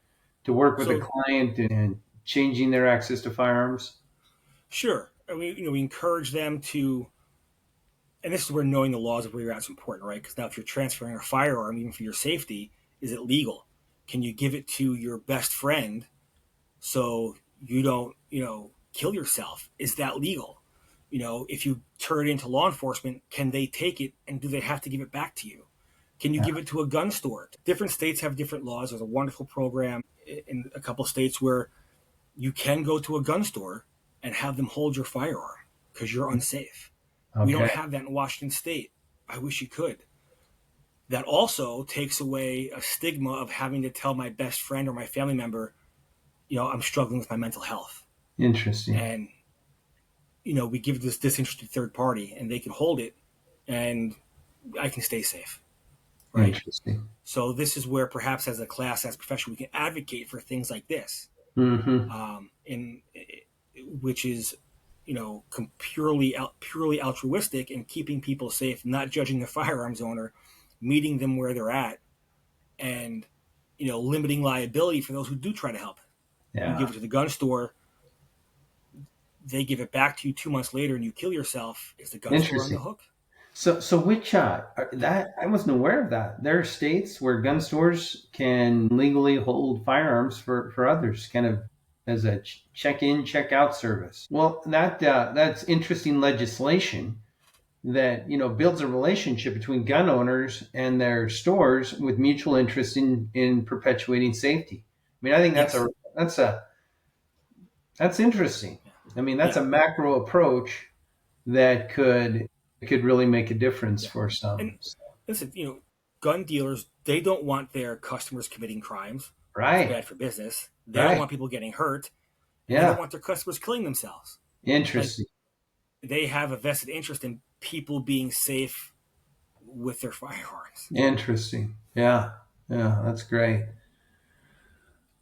work with a So client and changing their access to firearms? sure, we encourage them to, and this is where knowing the laws of where you're at is important, right? Because now if you're transferring a firearm, even for your safety, is it legal? Can you give it to your best friend so you don't, kill yourself? Is that legal? If you turn it into law enforcement, can they take it and do they have to give it back to you? Can you Yeah. give it to a gun store? Different states have different laws. There's a wonderful program in a couple states where you can go to a gun store and have them hold your firearm because you're unsafe. We don't Okay. have that in Washington State. I wish you could. That also takes away a stigma of having to tell my best friend or my family member, I'm struggling with my mental health. Interesting. And, we give this disinterested third party and they can hold it and I can stay safe. Right. Interesting. So this is where perhaps as a class, as a profession, we can advocate for things like this, Mm-hmm. in which is, purely altruistic and keeping people safe, not judging the firearms owner, meeting them where they're at, and limiting liability for those who do try to help. You Yeah. give it to the gun store, they give it back to you 2 months later, and you kill yourself. Is the gun store on the Interesting. hook? So which that I wasn't aware of that. There are states where gun stores can legally hold firearms for others, kind of as a check-in, check-out service. Well, that's interesting legislation that builds a relationship between gun owners and their stores with mutual interest in perpetuating safety. I mean, I think Yes. that's interesting. I mean, that's Yeah. a macro approach that could really make a difference Yeah. for some. And listen, gun dealers, they don't want their customers committing crimes. It's Right, bad for business. They don't right. want people getting hurt, and they don't Yeah, want their customers killing themselves. Like, interesting, they have a vested interest in people being safe with their firearms. interesting. Yeah, yeah, that's great.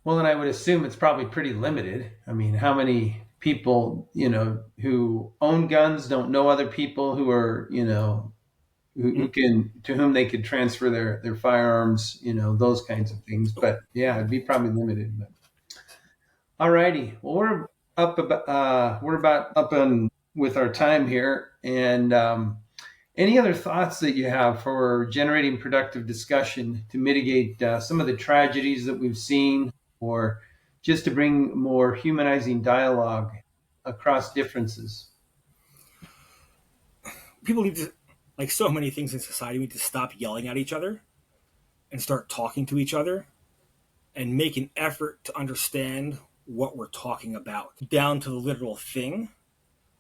Well, then I would assume it's probably pretty limited. I mean, how many people, who own guns don't know other people who are, who Mhm. can to whom they could transfer their firearms, those kinds of things. But yeah, it'd be probably limited. But all righty. Well, we're about up on with our time here, and any other thoughts that you have for generating productive discussion to mitigate some of the tragedies that we've seen, or just to bring more humanizing dialogue across differences? People need to, like so many things in society, we need to stop yelling at each other and start talking to each other and make an effort to understand what we're talking about, down to the literal thing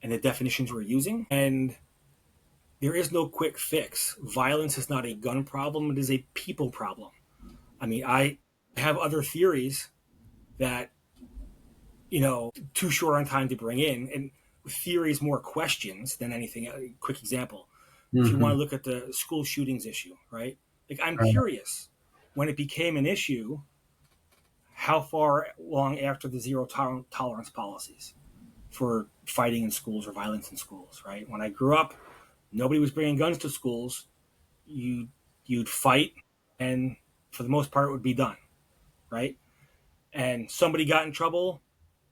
and the definitions we're using. And there is no quick fix. Violence is not a gun problem, it is a people problem. I mean, I have other theories that, too short on time to bring in. And theories more questions than anything. A quick example. If you want Mm-hmm. to look at the school shootings issue, right? Like, I'm Right. curious, when it became an issue, how far long after the zero tolerance policies for fighting in schools or violence in schools, right? When I grew up, nobody was bringing guns to schools. You you'd fight, and for the most part, it would be done, right? And somebody got in trouble.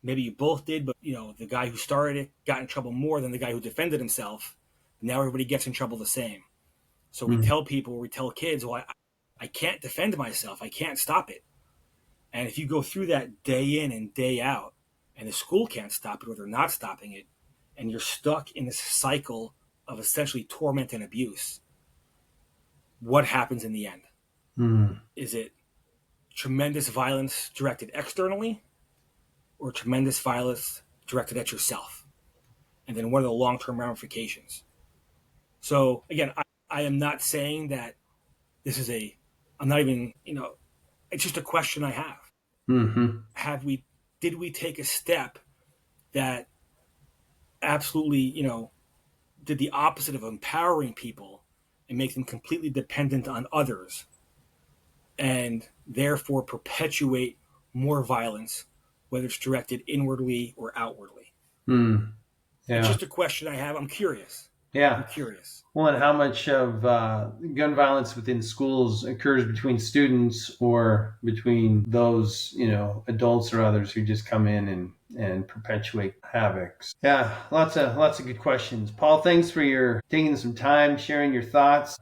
Maybe you both did, but the guy who started it got in trouble more than the guy who defended himself. Now everybody gets in trouble the same. So we Mm-hmm. tell people, we tell kids, well, I can't defend myself. I can't stop it. And if you go through that day in and day out, and the school can't stop it or they're not stopping it, and you're stuck in this cycle of essentially torment and abuse, what happens in the end? Mm-hmm. Is it tremendous violence directed externally or tremendous violence directed at yourself? And then what are the long term ramifications? So, again, I am not saying that this is I'm not even, it's just a question I have. Mm-hmm. Did we take a step that absolutely, did the opposite of empowering people and make them completely dependent on others and therefore perpetuate more violence, whether it's directed inwardly or outwardly? Mm. It's Yeah. just a question I have. I'm curious. Yeah. I'm curious. Well, and how much of gun violence within schools occurs between students or between those, adults or others who just come in and perpetuate havoc? Yeah, lots of good questions. Paul, thanks for your taking some time, sharing your thoughts,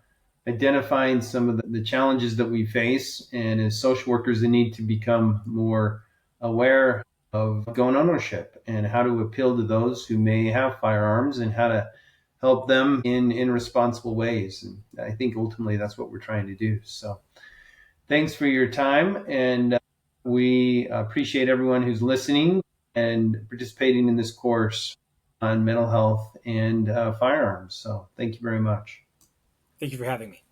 identifying some of the challenges that we face, and as social workers, the need to become more aware of gun ownership and how to appeal to those who may have firearms and how to help them in responsible ways. And I think ultimately that's what we're trying to do. So thanks for your time. And we appreciate everyone who's listening and participating in this course on mental health and firearms. So thank you very much. Thank you for having me.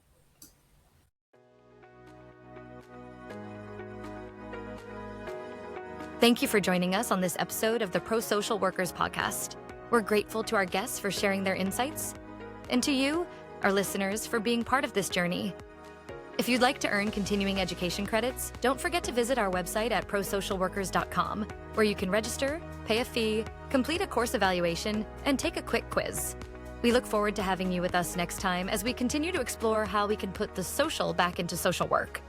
Thank you for joining us on this episode of the Pro Social Workers Podcast. We're grateful to our guests for sharing their insights, and to you, our listeners, for being part of this journey. If you'd like to earn continuing education credits, don't forget to visit our website at prosocialworkers.com, where you can register, pay a fee, complete a course evaluation, and take a quick quiz. We look forward to having you with us next time as we continue to explore how we can put the social back into social work.